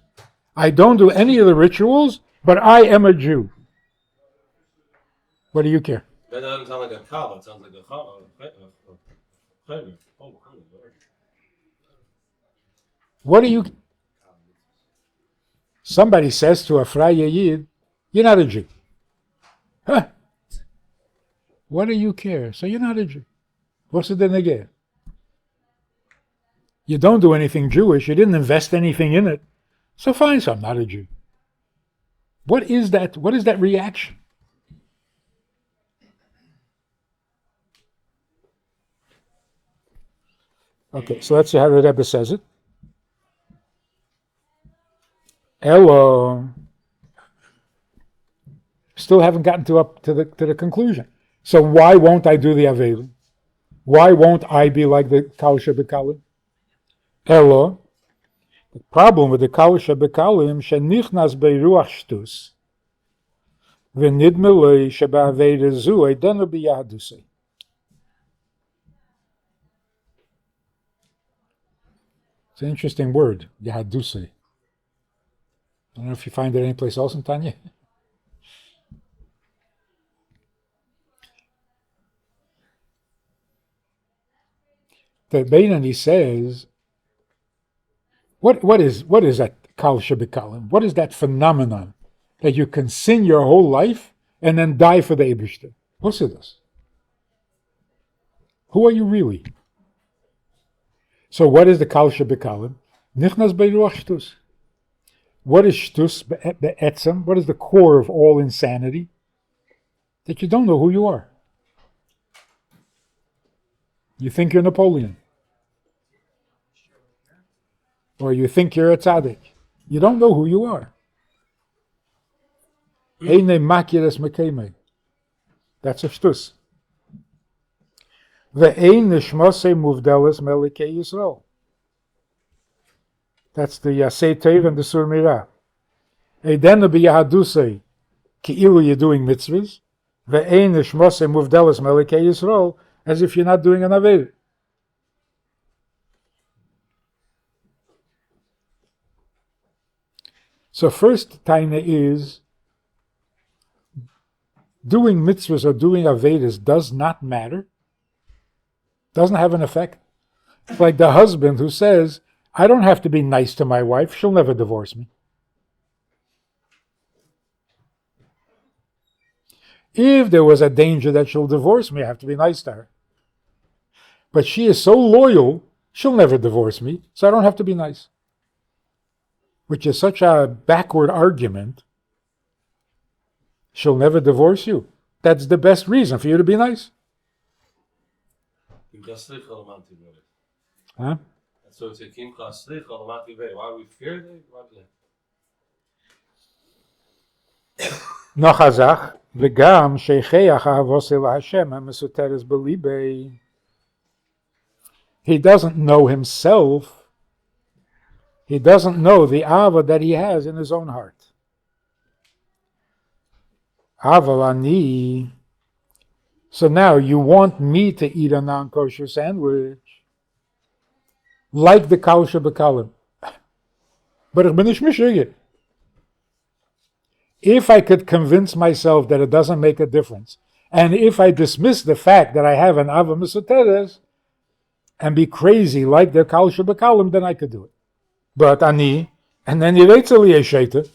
I don't do any of the rituals, but I am a Jew. What do you care? That doesn't sound like a kal. It sounds like a chaymer. What do you... Somebody says to a Frei Yid, you're not a Jew. Huh? What do you care? So you're not a Jew. What's the negeh? You don't do anything Jewish. You didn't invest anything in it. So fine, so I'm not a Jew. What is that? What is that reaction? Okay, so let's see how the Rebbe says it. Hello. Still haven't gotten to the conclusion. So why won't I do the Avelim? Why won't I be like the Kal Shebekalim? Hello. The problem with the Kal Shebekalim shenichnas beiruach shtus v'nidme lo shebe'aveda zu eidenu b'yahadusei. It's an interesting word, yahadusei. I don't know if you find it anyplace else in Tanya. The Beinani says, what is that kal shebekalim? What is that phenomenon that you can sin your whole life and then die for the Eibishter? What's it? Who are you really? So what is the kal shebekalim? Nichnas beiruach shtus. What is shtus be'etzem? What is the core of all insanity? That you don't know who you are. You think you're Napoleon. Or you think you're a tzaddik. You don't know who you are. Eine makiras mekeme. That's a shtus. Ve'ein nishmase muvdelis melikei Yisrael. That's the Yasei Tev and the Sur Mirah. Eidenu b'yahadusei ki'ilu you're doing mitzvahs. Ve'ein nishmase muvdelis melikei Yisrael, as if you're not doing an aved. So first taina is doing mitzvahs or doing avedas does not matter. Doesn't have an effect. It's like the husband who says, I don't have to be nice to my wife, she'll never divorce me. If there was a danger that she'll divorce me, I have to be nice to her. But she is so loyal, she'll never divorce me, so I don't have to be nice. Which is such a backward argument. She'll never divorce you. That's the best reason for you to be nice. Huh? So it's a kim chaslich alamati vei. Why are we feared? Nochazach v'gam shecheach ahavos el Hashem hamesuteres belibei. He doesn't know himself. He doesn't know the ava that he has in his own heart. Aval ani. So now you want me to eat a non-kosher sandwich, like the kosher bekalim. But ich bin nicht mishige. If I could convince myself that it doesn't make a difference, and if I dismiss the fact that I have an ava mesuteres and be crazy like the kosher bekalim, then I could do it. But ani, and then yiretzeli yesheta.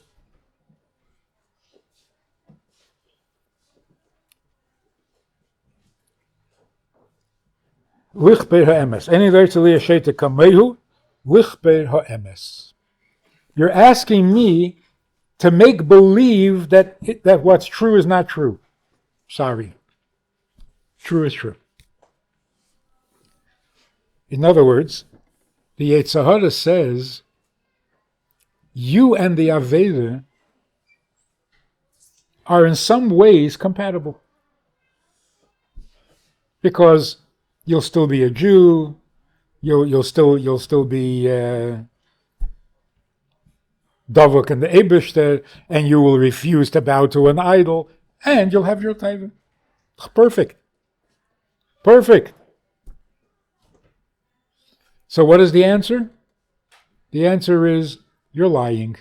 Lichper ha'emes. Any yiretzeli yesheta kamehu, lichper ha'emes. You're asking me to make believe that what's true is not true. Sorry. True is true. In other words, the Yetzer Hara says, you and the Aveda are in some ways compatible. Because you'll still be a Jew, you'll still be Davuk and the Eibishter, and you will refuse to bow to an idol, and you'll have your taiva. Perfect. Perfect. So what is the answer? The answer is, you're lying.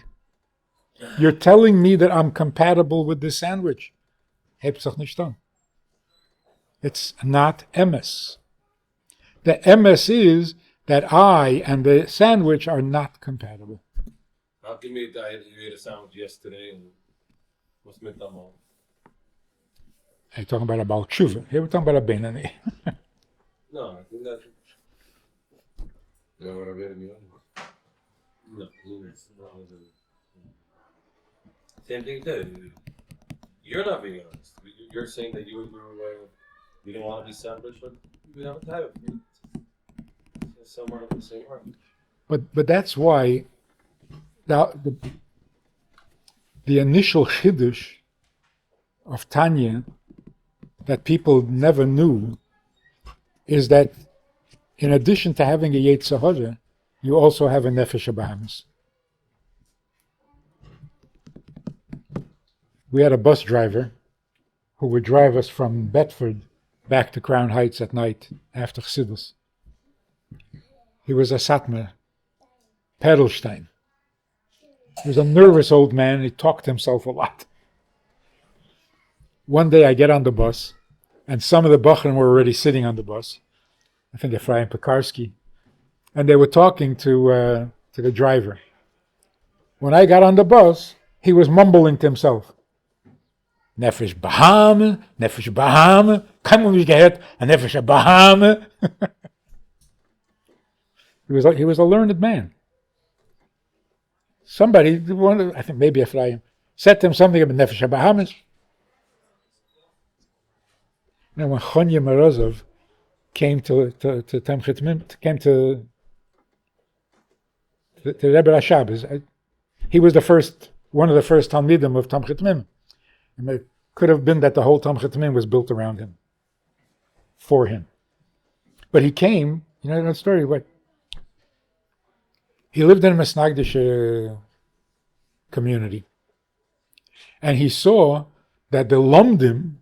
You're telling me that I'm compatible with this sandwich. It's not emes. The emes is that I and the sandwich are not compatible. How can you ate a sandwich yesterday and what's mit amol? Are you talking about tshuva? Here we're talking about a benani. No, I think that's... No. Same thing too. You're not being honest. You're saying that you don't want to be sandwiched, but you have a type. Somewhere in the same way. But that's why the initial chiddush of Tanya that people never knew is that in addition to having a Yetzer Hara, you also have a Nefesh HaBahamis. We had a bus driver who would drive us from Bedford back to Crown Heights at night after Chassidus. He was a Satmar, Perlstein. He was a nervous old man. He talked to himself a lot. One day I get on the bus, and some of the Bachrim were already sitting on the bus. I think Ephraim Pekarsky. And they were talking to the driver. When I got on the bus, he was mumbling to himself. Nefesh Baham, Nefesh Baham, kein Mensch gehört, a Nefesh Baham. He was a learned man. Somebody, I think maybe Ephraim, said to him something about Nefesh Bahamis. Now when Chonya Morozov came to Tamchit Mim, came to Rebbe Rashab. He was one of the first Talmidim of Tamchit Mim. And it could have been that the whole Tamchit Mim was built around him, for him. But he came, you know that story, what? He lived in a Mesnagdish community. And he saw that the Lomdim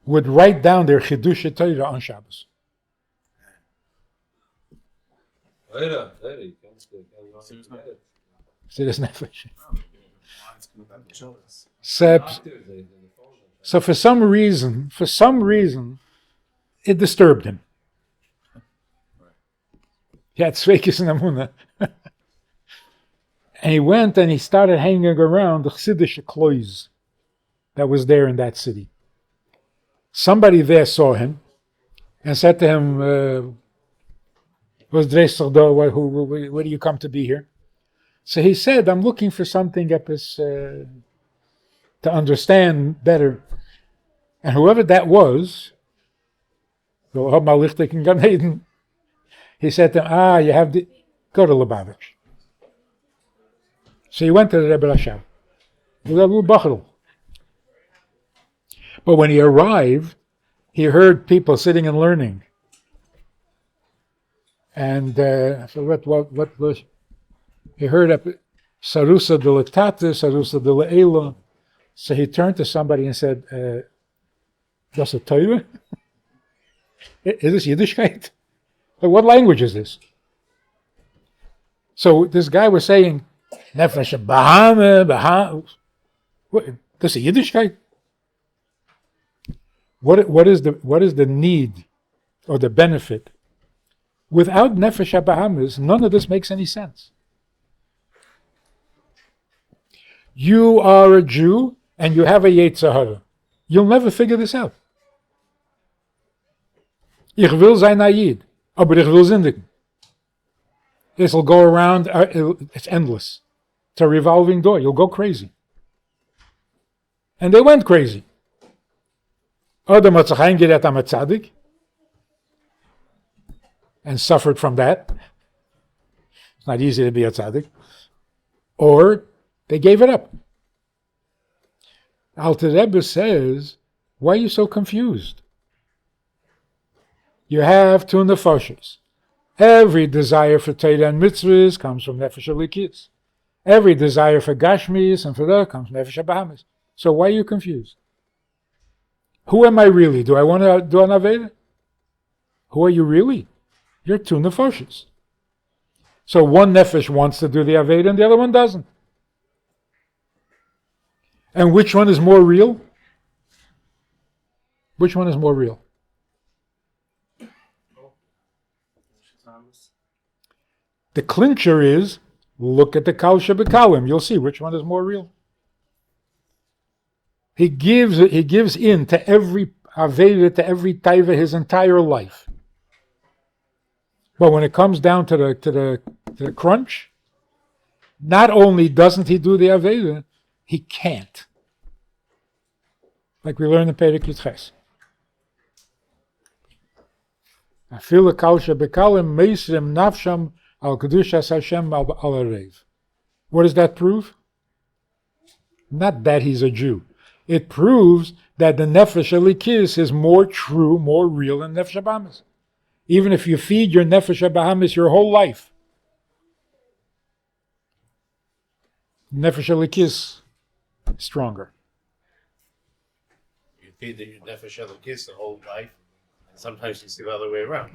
would write down their Chidush Torah on Shabbos. Serious nefesh. So for some reason, it disturbed him. He had Sveikis and Amunah. And he went and he started hanging around the Chassidish klois that was there in that city. Somebody there saw him and said to him, where do you come to be here? So he said, I'm looking for something to understand better. And whoever that was, he said to him, you have to go to Lubavitch. So he went to the Rebbe Rashab. He was a little bachel. But when he arrived, he heard people sitting and learning. And so what was? He heard Sarusa de la Tate, Sarusa de la Eila. So he turned to somebody and said, "Das a Torah? Is this Yiddishkeit? What language is this?" So this guy was saying, Nefesh Bahama. This is Yiddishkeit? What is the need or the benefit? Without Nefesh HaBahamis, none of this makes any sense. You are a Jew and you have a Yetzer Hara. You'll never figure this out. Ich will sein Ayid, aber ich will zindigen. This will go around, it's endless. It's a revolving door. You'll go crazy. And they went crazy. Adam hat sich eingeredet am Tzaddik and suffered from that. It's not easy to be a tzaddik. Or they gave it up. Alter Rebbe says, why are you so confused? You have two nefashos. Every desire for Torah and mitzvahs comes from Nefesh Elikis. Every desire for Gashmis and for that comes from Nefesh HaBahamis. So why are you confused? Who am I really? Do I want to do an Aveda? Who are you really? You're two nefashos. So one nefesh wants to do the Aveda and the other one doesn't. And which one is more real? Which one is more real? The clincher is, look at the Kal Shebekalim. You'll see which one is more real. He gives in to every Aveda, to every Taiva his entire life. But when it comes down to the crunch, not only doesn't he do the Aveda, he can't. Like we learned in Perek Yitches. Afilu Kal Shebekalim meisrim nafsham al kedushas Hashem al arev. What does that prove? Not that he's a Jew. It proves that the Nefesh Elikis is more true, more real than Nefesh HaBahamis. Even if you feed your Nefesh HaBahamis your whole life, Nefesh Elikis is stronger. You feed the Nefesh Elikis the whole life, and sometimes it's the other way around,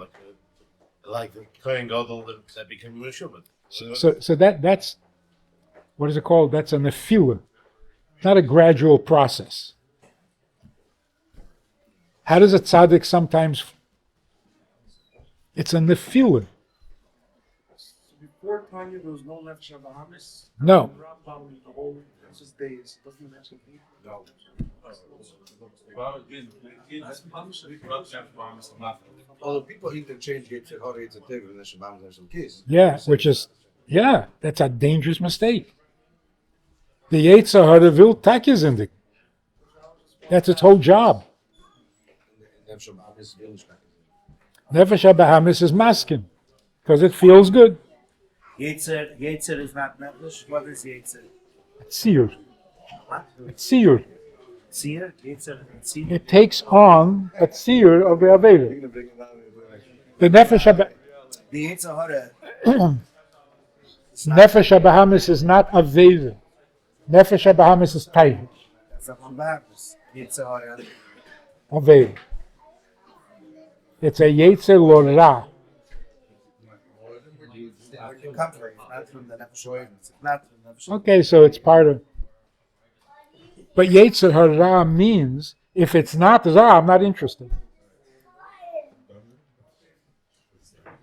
like the Kohen Gadol that became Meshubah. So that's, what is it called? That's a nefila. Not a gradual process. How does a tzaddik sometimes? It's a nefila. Before Tanya, there was no Nefesh HaBahamis. No. The whole, it's just days. It doesn't mention people. No. Although people interchange Yetzer Hara, Yetzer Tov, and Nefesh HaBahamis and some kids. Yeah, that's a dangerous mistake. The Yetzer Hara will tack his indik. That's its whole job. And Nefesh HaBahamis is masking because it feels good. Yetzer is not nefesh. What is Yetzer? Tzir. What? Tzir. Tzir? Yetzer. Tzir? It takes on a tzir of the Aveda. The Nefesh HaBahamis. The Yetzer Hara. Nefesh HaBahamis is not Aveda. Nefesh HaBahamis is Taiva. That's a Bahamas. Yetzer Hara. Aveda. It's a Yetzer Lora. Where do you come from? It's not from the nefesh Hara. It's not from the nefesh Hara. Okay, so it's part of. But Yetzer Hara means if it's not Ra, I'm not interested.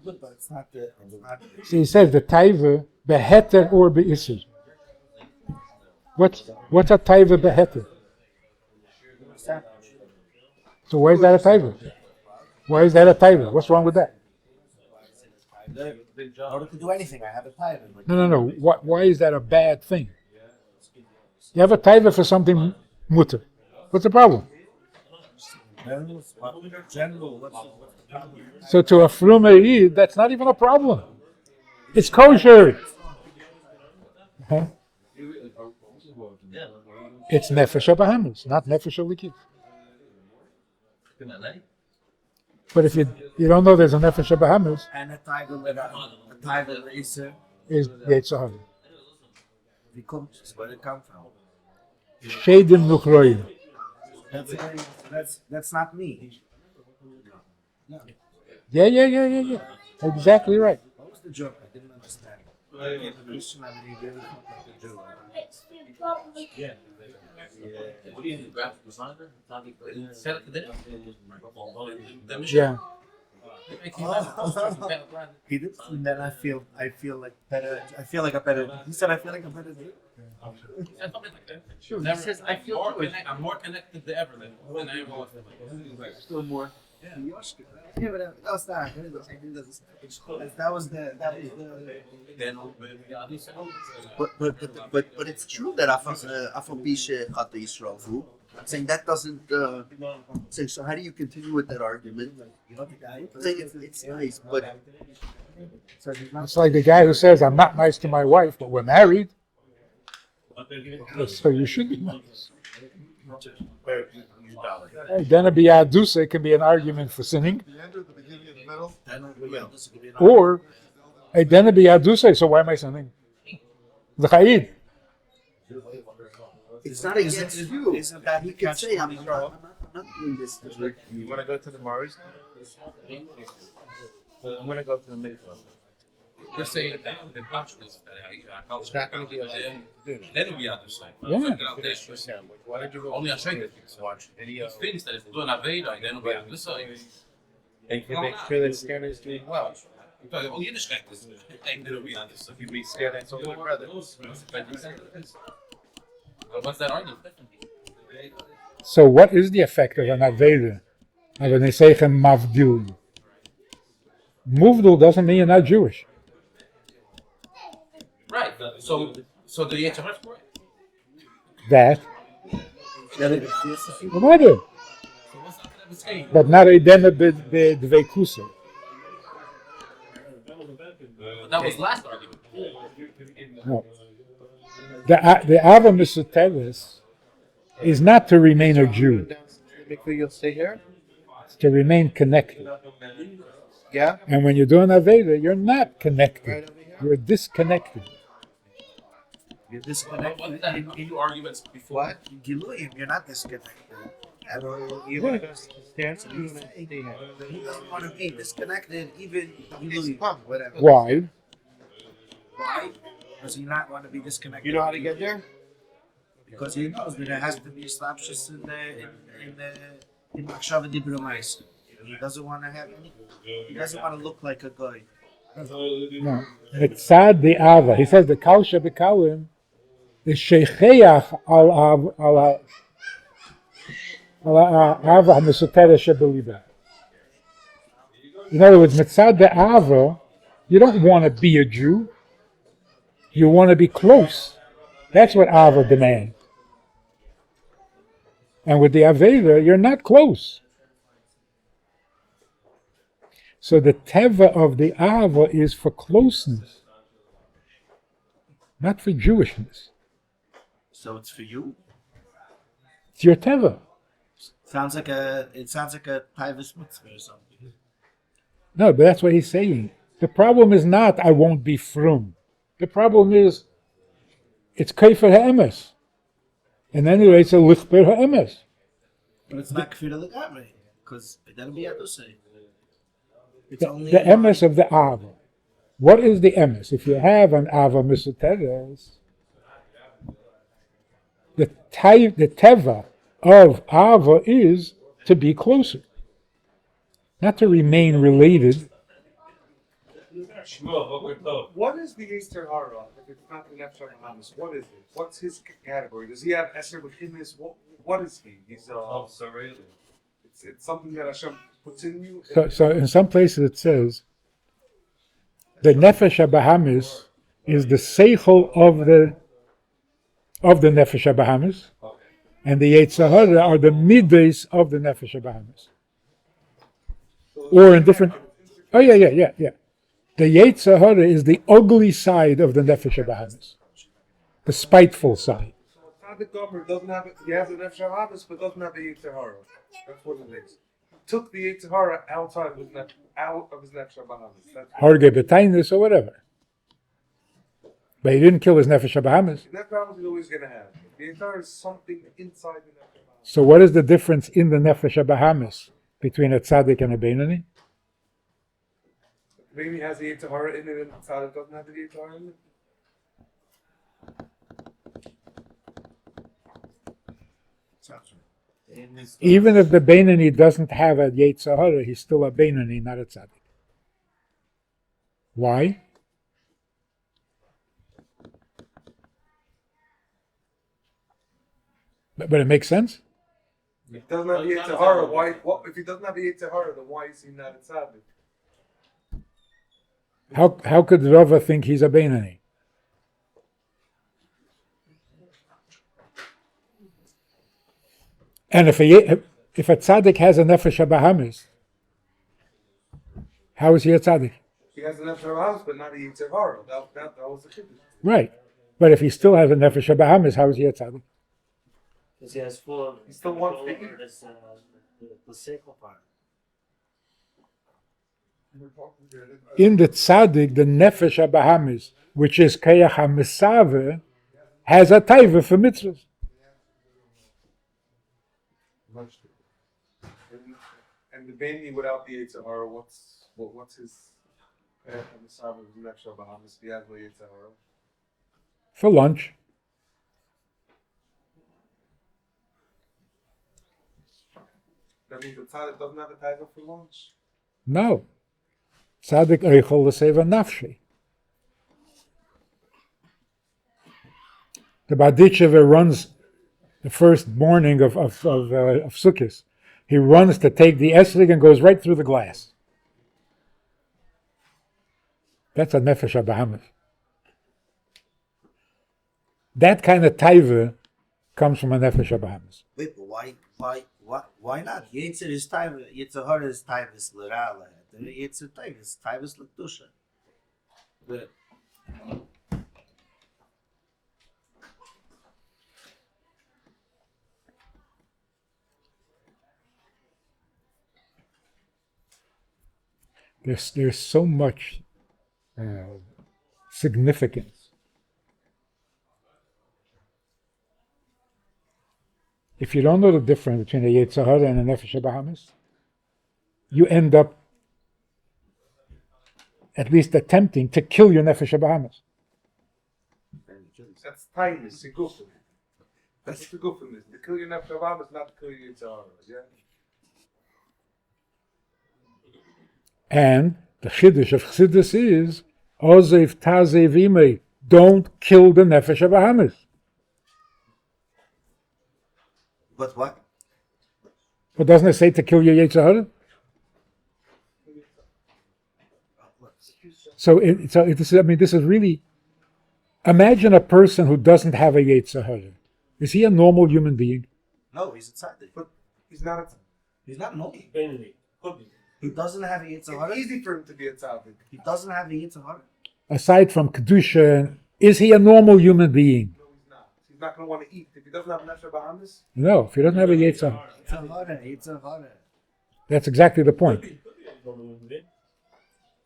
But it's not the. So he says the Taiva beheter or beisir. What's a Taiva beheter? So why is that a Taiva? Why is that a Taiva? What's wrong with that? In order to do anything, I have a title. No. Why is that a bad thing? You have a Taiva for something mutter. What's the problem? So to a Frumei, that's not even a problem. It's kosher. Huh? It's Nefesh HaBahamis, not Nefesh HaLikit. But if you don't know there's a Nefesh HaBahamis, And a title with a title Yetzer. is Yetzer Hara. Where did it come from? Shedim Nuchroim. That's not me. Yeah. Exactly right. What was the joke? I didn't understand. Christian, I believe really like a joke. Yeah. He did, and then I feel like better. I feel like a better. He said I feel like a better. Sure. He says, I feel I'm more connected to ever than I ever was. Still more. Yeah, but that was not. That was the. But it's true that Afal Pishe Chata Yisrael Fu. I'm saying that doesn't. Saying so, how do you continue with that argument? I'm saying it's nice, but It's like the guy who says, I'm not nice to my wife, but we're married. So you should be nice. Then a biyadusa can be an argument for sinning. The end or the beginning of the middle? Or a then a biyadusa, so why am I sinning? The chayid. it's not against you. Isn't that He can say, I'm not doing this. You want to go to the Mars? I'm going to go to the mikvah. We're saying that the consciousness It's not going to be a dude. then we understand. Yeah. Why did you go? Only a shaykhs Watch video. things that is doing Aveda, then we understand. And you make sure that Stern is doing well. Oh, Yiddish is ain't gonna be understood. You be scared and so good, brother. What's that argument? So what is the effect of an Aveda? Of an Esechem Mavdil? Muvdil doesn't mean you're not Jewish. Right. So the Yetzer is correct. That. So Whatever. what's not gonna say? But not a dena bedvekusa. That was last argument. No. The Ava Misotelis is not to remain a Jew. Mikvah, you'll stay here? It's to remain connected. Yeah? And when you're doing Aveda, you're not connected. Right over here? You're disconnected. You're disconnected. In your arguments before. What? Giluyim, you're not disconnected. You want to go stairs? Or you want to stay here? He doesn't want to be disconnected, even Giluyim, whatever. Why? Why? Does he not want to be disconnected? You know how to get there? Because he knows that there has to be slapshus in Machshava Dibra Ma'aser. He doesn't want to have any. He doesn't want to look like a guy. No. Mitzad the Ava. He says the Kal Shebekalim is Shecheach al Ava HaMesoteres Shebeliba. In other words, Mitzad the Ava, you don't want to be a Jew. You want to be close. That's what Ava demands. And with the Aveda, you're not close. So the teva of the Ava is for closeness, not for Jewishness. So it's for you. It's your teva. Sounds like a Taivas mitzvah or something. No, but that's what he's saying. The problem is not I won't be frum. The problem is it's kaifer ha'emes. And anyway, it's a lichber ha'emes. But it's not kfir legamre, because that'll be adusay. It's only The emes of the Ava. What is the emes? If you have an Ava Misoteres, the teva of Ava is to be closer, not to remain related. What is the Easter Hara? If it's not the Nefesh Bahamas, what is it? What's his category? Does he have Esther within this? What is he? He's it's something that Hashem puts in you. So in some places it says the Nefesh Bahamas is the seichel of the Nefesh Bahamas, and the Yetzer Hara are the middays of the Nefesh Bahamas. Or in different. Oh yeah. The Yetzer Hara is the ugly side of the Nefesh Bahamas, the spiteful side. Tzaddik Gomer doesn't have it. He has the Nefesh Bahamas, but doesn't have the Yetzer Hara. That's what it is. He took the Yetzer Hara out of his Nefesh Bahamas. Harge Betainis or whatever. But he didn't kill his Nefesh Bahamas. The Nefesh Bahamas is always going to have. The Yetzer Hara is something inside the Nefesh Bahamas. So what is the difference in the Nefesh Bahamas between a tzaddik and a Beinani? Maybe has the Yetzer Hara in it and Tzaddik doesn't have the Yetzer Hara in it. Even if the Beinani doesn't have a Yetzer Hara, he's still a Beinani, not a tzaddik. Why? But it makes sense. If he doesn't have the Yetzer Hara, why? What if he doesn't have the Yetzer Hara? Then why is he not a Tzaddik? How could Rava think he's a Beinani? And if a tzaddik has a Nefesh Bahamas, how is he a tzaddik? He has a Nefesh Bahamas, but not a Yetzer Hara. That was the Kiddush. Right. But if he still has a Nefesh Bahamas, how is he a tzaddik? Because he has full. He still wants to eat. The sacred part. In the tzaddik, the Nefesh Bahamas, which is Kayach HaMesave, has a taiva for mitzvahs. And the Beni without the Yetzer Hara, what's his Nefesh Bahamas? He has no Yetzer Hara. For lunch. That means the tzaddik doesn't have a taiva for lunch. No. Tzaddik eichel l'seva nafshi. The Badicheva runs the first morning of Sukkot. He runs to take the esrig and goes right through the glass. That's a Nefesh Bahamas. That kind of taiva comes from a Nefesh Bahamas. Wait, but why not? Yetzer is taiva. Yetzer Hara is taivas l'ra'ala. The Yetzer taiva is taivas l'kedusha. There's so much significance. If you don't know the difference between a Yetzer Hara and a Nefesh Bahamas, you end up at least attempting to kill your Nefesh Bahamas. That's tightness, sigufim. That's the goofiness. To kill your Nefesh Bahamas, not to kill your Yetzer Hara. Yeah. And the chiddush of Chassidus is Ozev Tazev Imei. Don't kill the Nefesh Bahamas. But what? But doesn't it say to kill your Yetzer Hara? This is really. Imagine a person who doesn't have a Yetzer Hara. Is he a normal human being? No, he's a tzaddik. But he's not a He's not normal. Beinani. Could be. He doesn't have a Yetzer Hara. It's easy for him to be a tzaddik. He doesn't have a Yetzer Hara. Aside from Kedusha, is he a normal human being? No, he's not. He's not going to want to eat. If he doesn't have Nefesh Bahamas, No, if he doesn't have a Yetzer Hara. Yetzer Hara. That's exactly the point.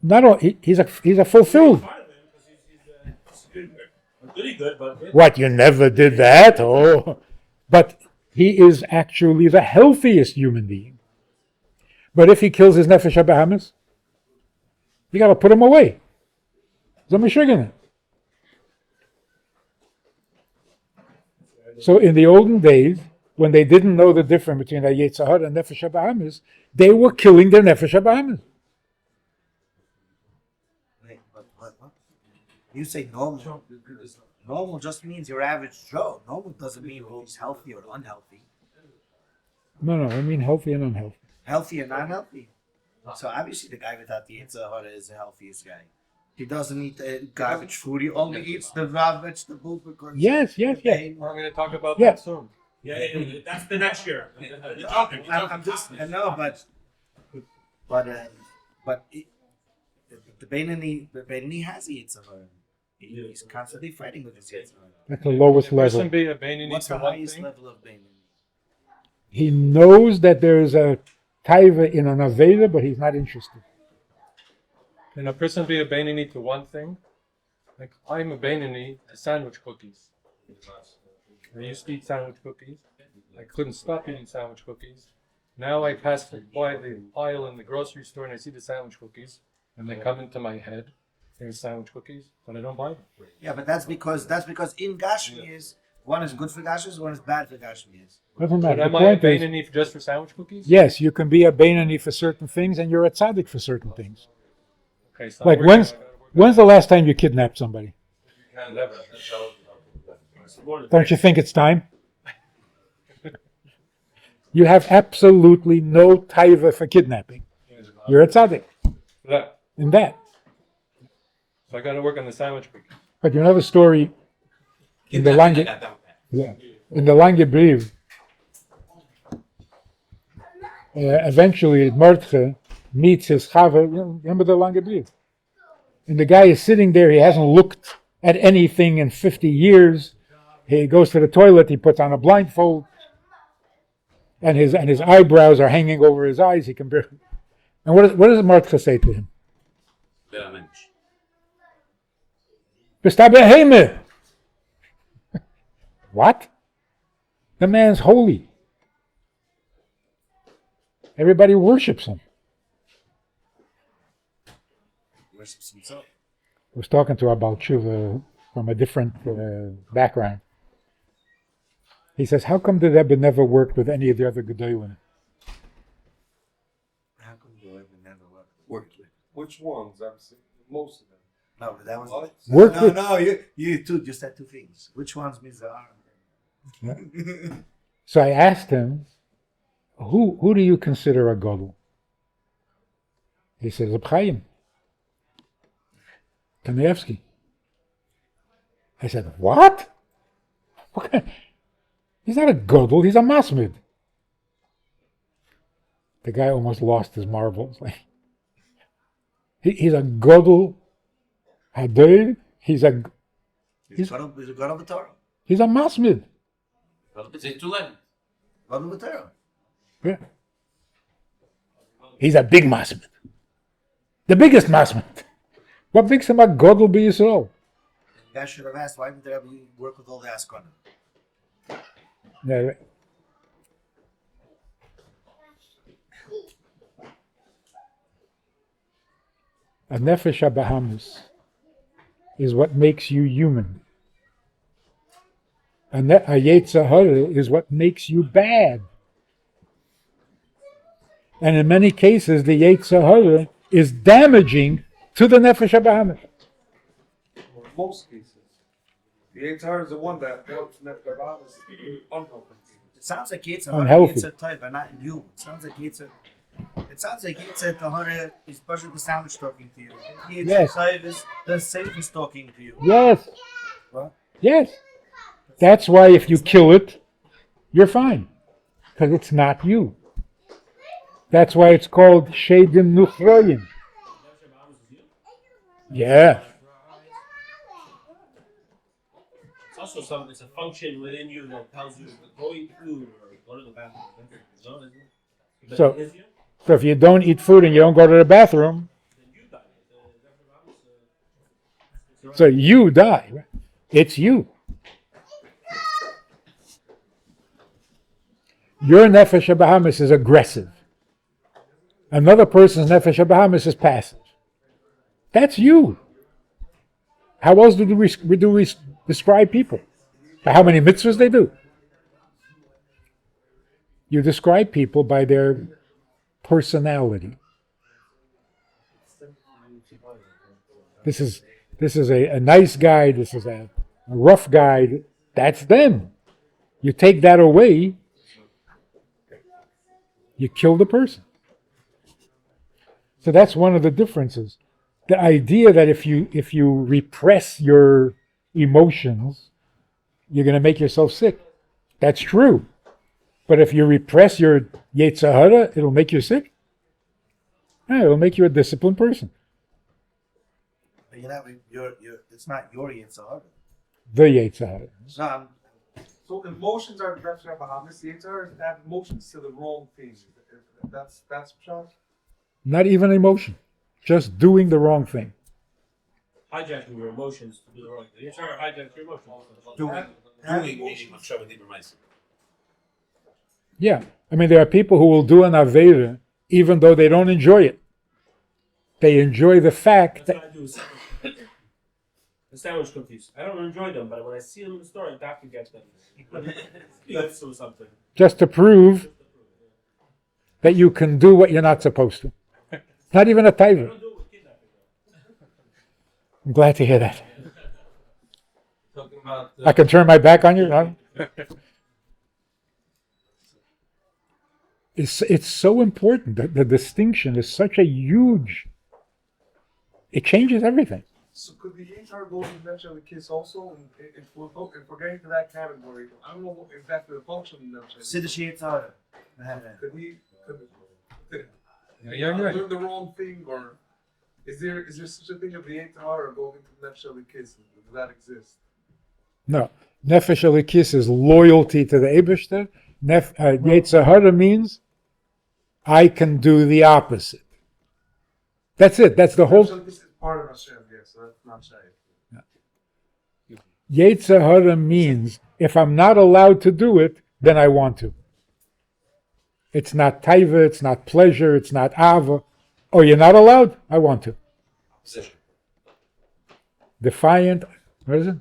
Not all, he's a fulfilled. Pretty good, but What, you never did that? Oh, but he is actually the healthiest human being. But if he kills his nefesh habahamis, you got to put him away. So in the olden days, when they didn't know the difference between a Yetzer Hara and nefesh habahamis, they were killing their nefesh habahamis. Wait, what? You say normal. Normal just means your average Joe. Normal doesn't mean he's healthy or unhealthy. No, I mean healthy and unhealthy. Healthy and unhealthy. So obviously the guy without the Yetzer Hara is the healthiest guy. He doesn't eat garbage food. He only eats the raw vegetables because Yes. We're going to talk about Yeah. that soon. yeah, that's the next year. I'm just I know, but the Beinoni has a Yetzer Hara. He's constantly fighting with his Yetzer Hara. That's the lowest Person level. be a Beinoni What's to the one highest thing. level of Beinoni? He knows that there is a taiva in an aveda, but he's not interested. Can a person be a Beinoni to one thing? Like, I'm a Beinoni to sandwich cookies. I used to eat sandwich cookies. I couldn't stop eating sandwich cookies. Now I pass by the aisle in the grocery store and I see the sandwich cookies, and they come into my head. There's sandwich cookies, but I don't buy them. Yeah, but that's because in Gashmi one is good for Gashmi, one is bad for Gashmi. Doesn't But matter. The am I a point is, Beinoni just for sandwich cookies? yes, you can be a Beinoni for certain things, and you're a tzaddik for certain things. Okay, so Like I'm working- when's the last time you kidnapped somebody? Never. Don't you think it's time? You have absolutely no taiva for kidnapping. You're a tzaddik That. in that. So I got to work on the sandwich cookies. But you have a story in the Lange, in the Lange Brief. Eventually, Mordche meets his chava. Remember the Lange Brief? And the guy is sitting there. He hasn't looked at anything in 50 years. He goes to the toilet. He puts on a blindfold, and his eyebrows are hanging over his eyes. He can barely. And what does Mordche say to him? Bist du beheime? What? The man's holy. Everybody worships him. Worships himself. I was talking to Abal Tshuva from a different background. He says, how come the Rebbe never worked with any of the other Gedolim? How come the Rebbe never Worked with. which ones? I'm saying most of them. No, but that was Worked with. no. You two just said two things. Which ones means there are? So I asked him, who do you consider a Godel? He says, Reb Chaim Kanievsky. I said, what? He's not a Godel, he's a Masmid. The guy almost lost his marbles. He's a Godel Hadir. He's a God of the Torah. He's a Masmid. It's in Tulane. God of the Torah. Yeah. He's a big Masmid. The biggest Masmid. What makes him a Godel b'Yisrael? The guy should have asked, why did the Rebbe work with all the Askonim? Yeah. A nefesh habahamis is what makes you human. A yetzer hara is what makes you bad. And in many cases, the yetzer hara is damaging to the nefesh habahamis. Or in most cases. The Eitzar is the one that helps Nefesh Bahamas unhealthy. It sounds like it's Unhealthy. a type, but not you. It sounds like it's a Tahara is partially the sandwich talking to you. Yes. Is the safest talking to you. Yes. What? Yes. That's why if you kill it, you're fine. Because it's not you. That's why it's called Shedim Nuchroyim. Yeah. It's also something. It's a function within you that tells you to go eat food or go to the bathroom. No, isn't it? But So- is you? So if you don't eat food and you don't go to the bathroom, Then you die. so you die. Right? It's you. Your nefesh habahamis is aggressive. Another person's nefesh habahamis is passive. That's you. How else do we describe people? By how many mitzvahs they do? You describe people by their personality. This is a nice guy. This is a rough guy. That's them. You take that away, you kill the person. So that's one of the differences. The idea that if you repress your emotions, you're going to make yourself sick. That's true. But if you repress your Yetzer Hara, it'll make you sick. Yeah, it'll make you a disciplined person. But it's not your Yetzer Hara. The Yetzer Hara. No, So emotions are the nefesh habahamis. The Yetzer have emotions to the wrong thing. That's pshat. Not even emotion. Just doing the wrong thing. Hijacking your emotions to do the wrong thing. You're trying to hijack your emotions. Doing. Doing meaning machshava dibur ma'aser. Yeah. I mean, there are people who will do an Aveda even though they don't enjoy it. They enjoy the fact That's that... what I do with the sandwich cookies. I don't enjoy them, but when I see them in the store, I have to get them. That's or something. Just to prove that you can do what you're not supposed to. Not even a I taiva. don't do it with kidnapping. I'm glad to hear that. Talking about I can turn my back on you? Huh? It's so important. The distinction is such a huge... It changes everything. So could the Yetzer go to the nefesh of the kiss also? And if we're getting to that category, I don't know exactly the function of the nefesh. Siddish Yetzer Hara. Could we Yeah, yeah. learn the wrong thing, or is there such a thing of the Yetzer Hara going into the nefesh of the kiss? Does that exist? No. Nefesh Elikis is loyalty to the Eibishter. Yetzer Hara means I can do the opposite. That's it. That's the whole... Nefesh of the kiss is part of Hashem, yes, so that's not shay. Yetzer Hara means if I'm not allowed to do it, then I want to. It's not taiva, it's not pleasure, it's not ava. Oh, you're not allowed? I want to. Position. Defiant. What is it?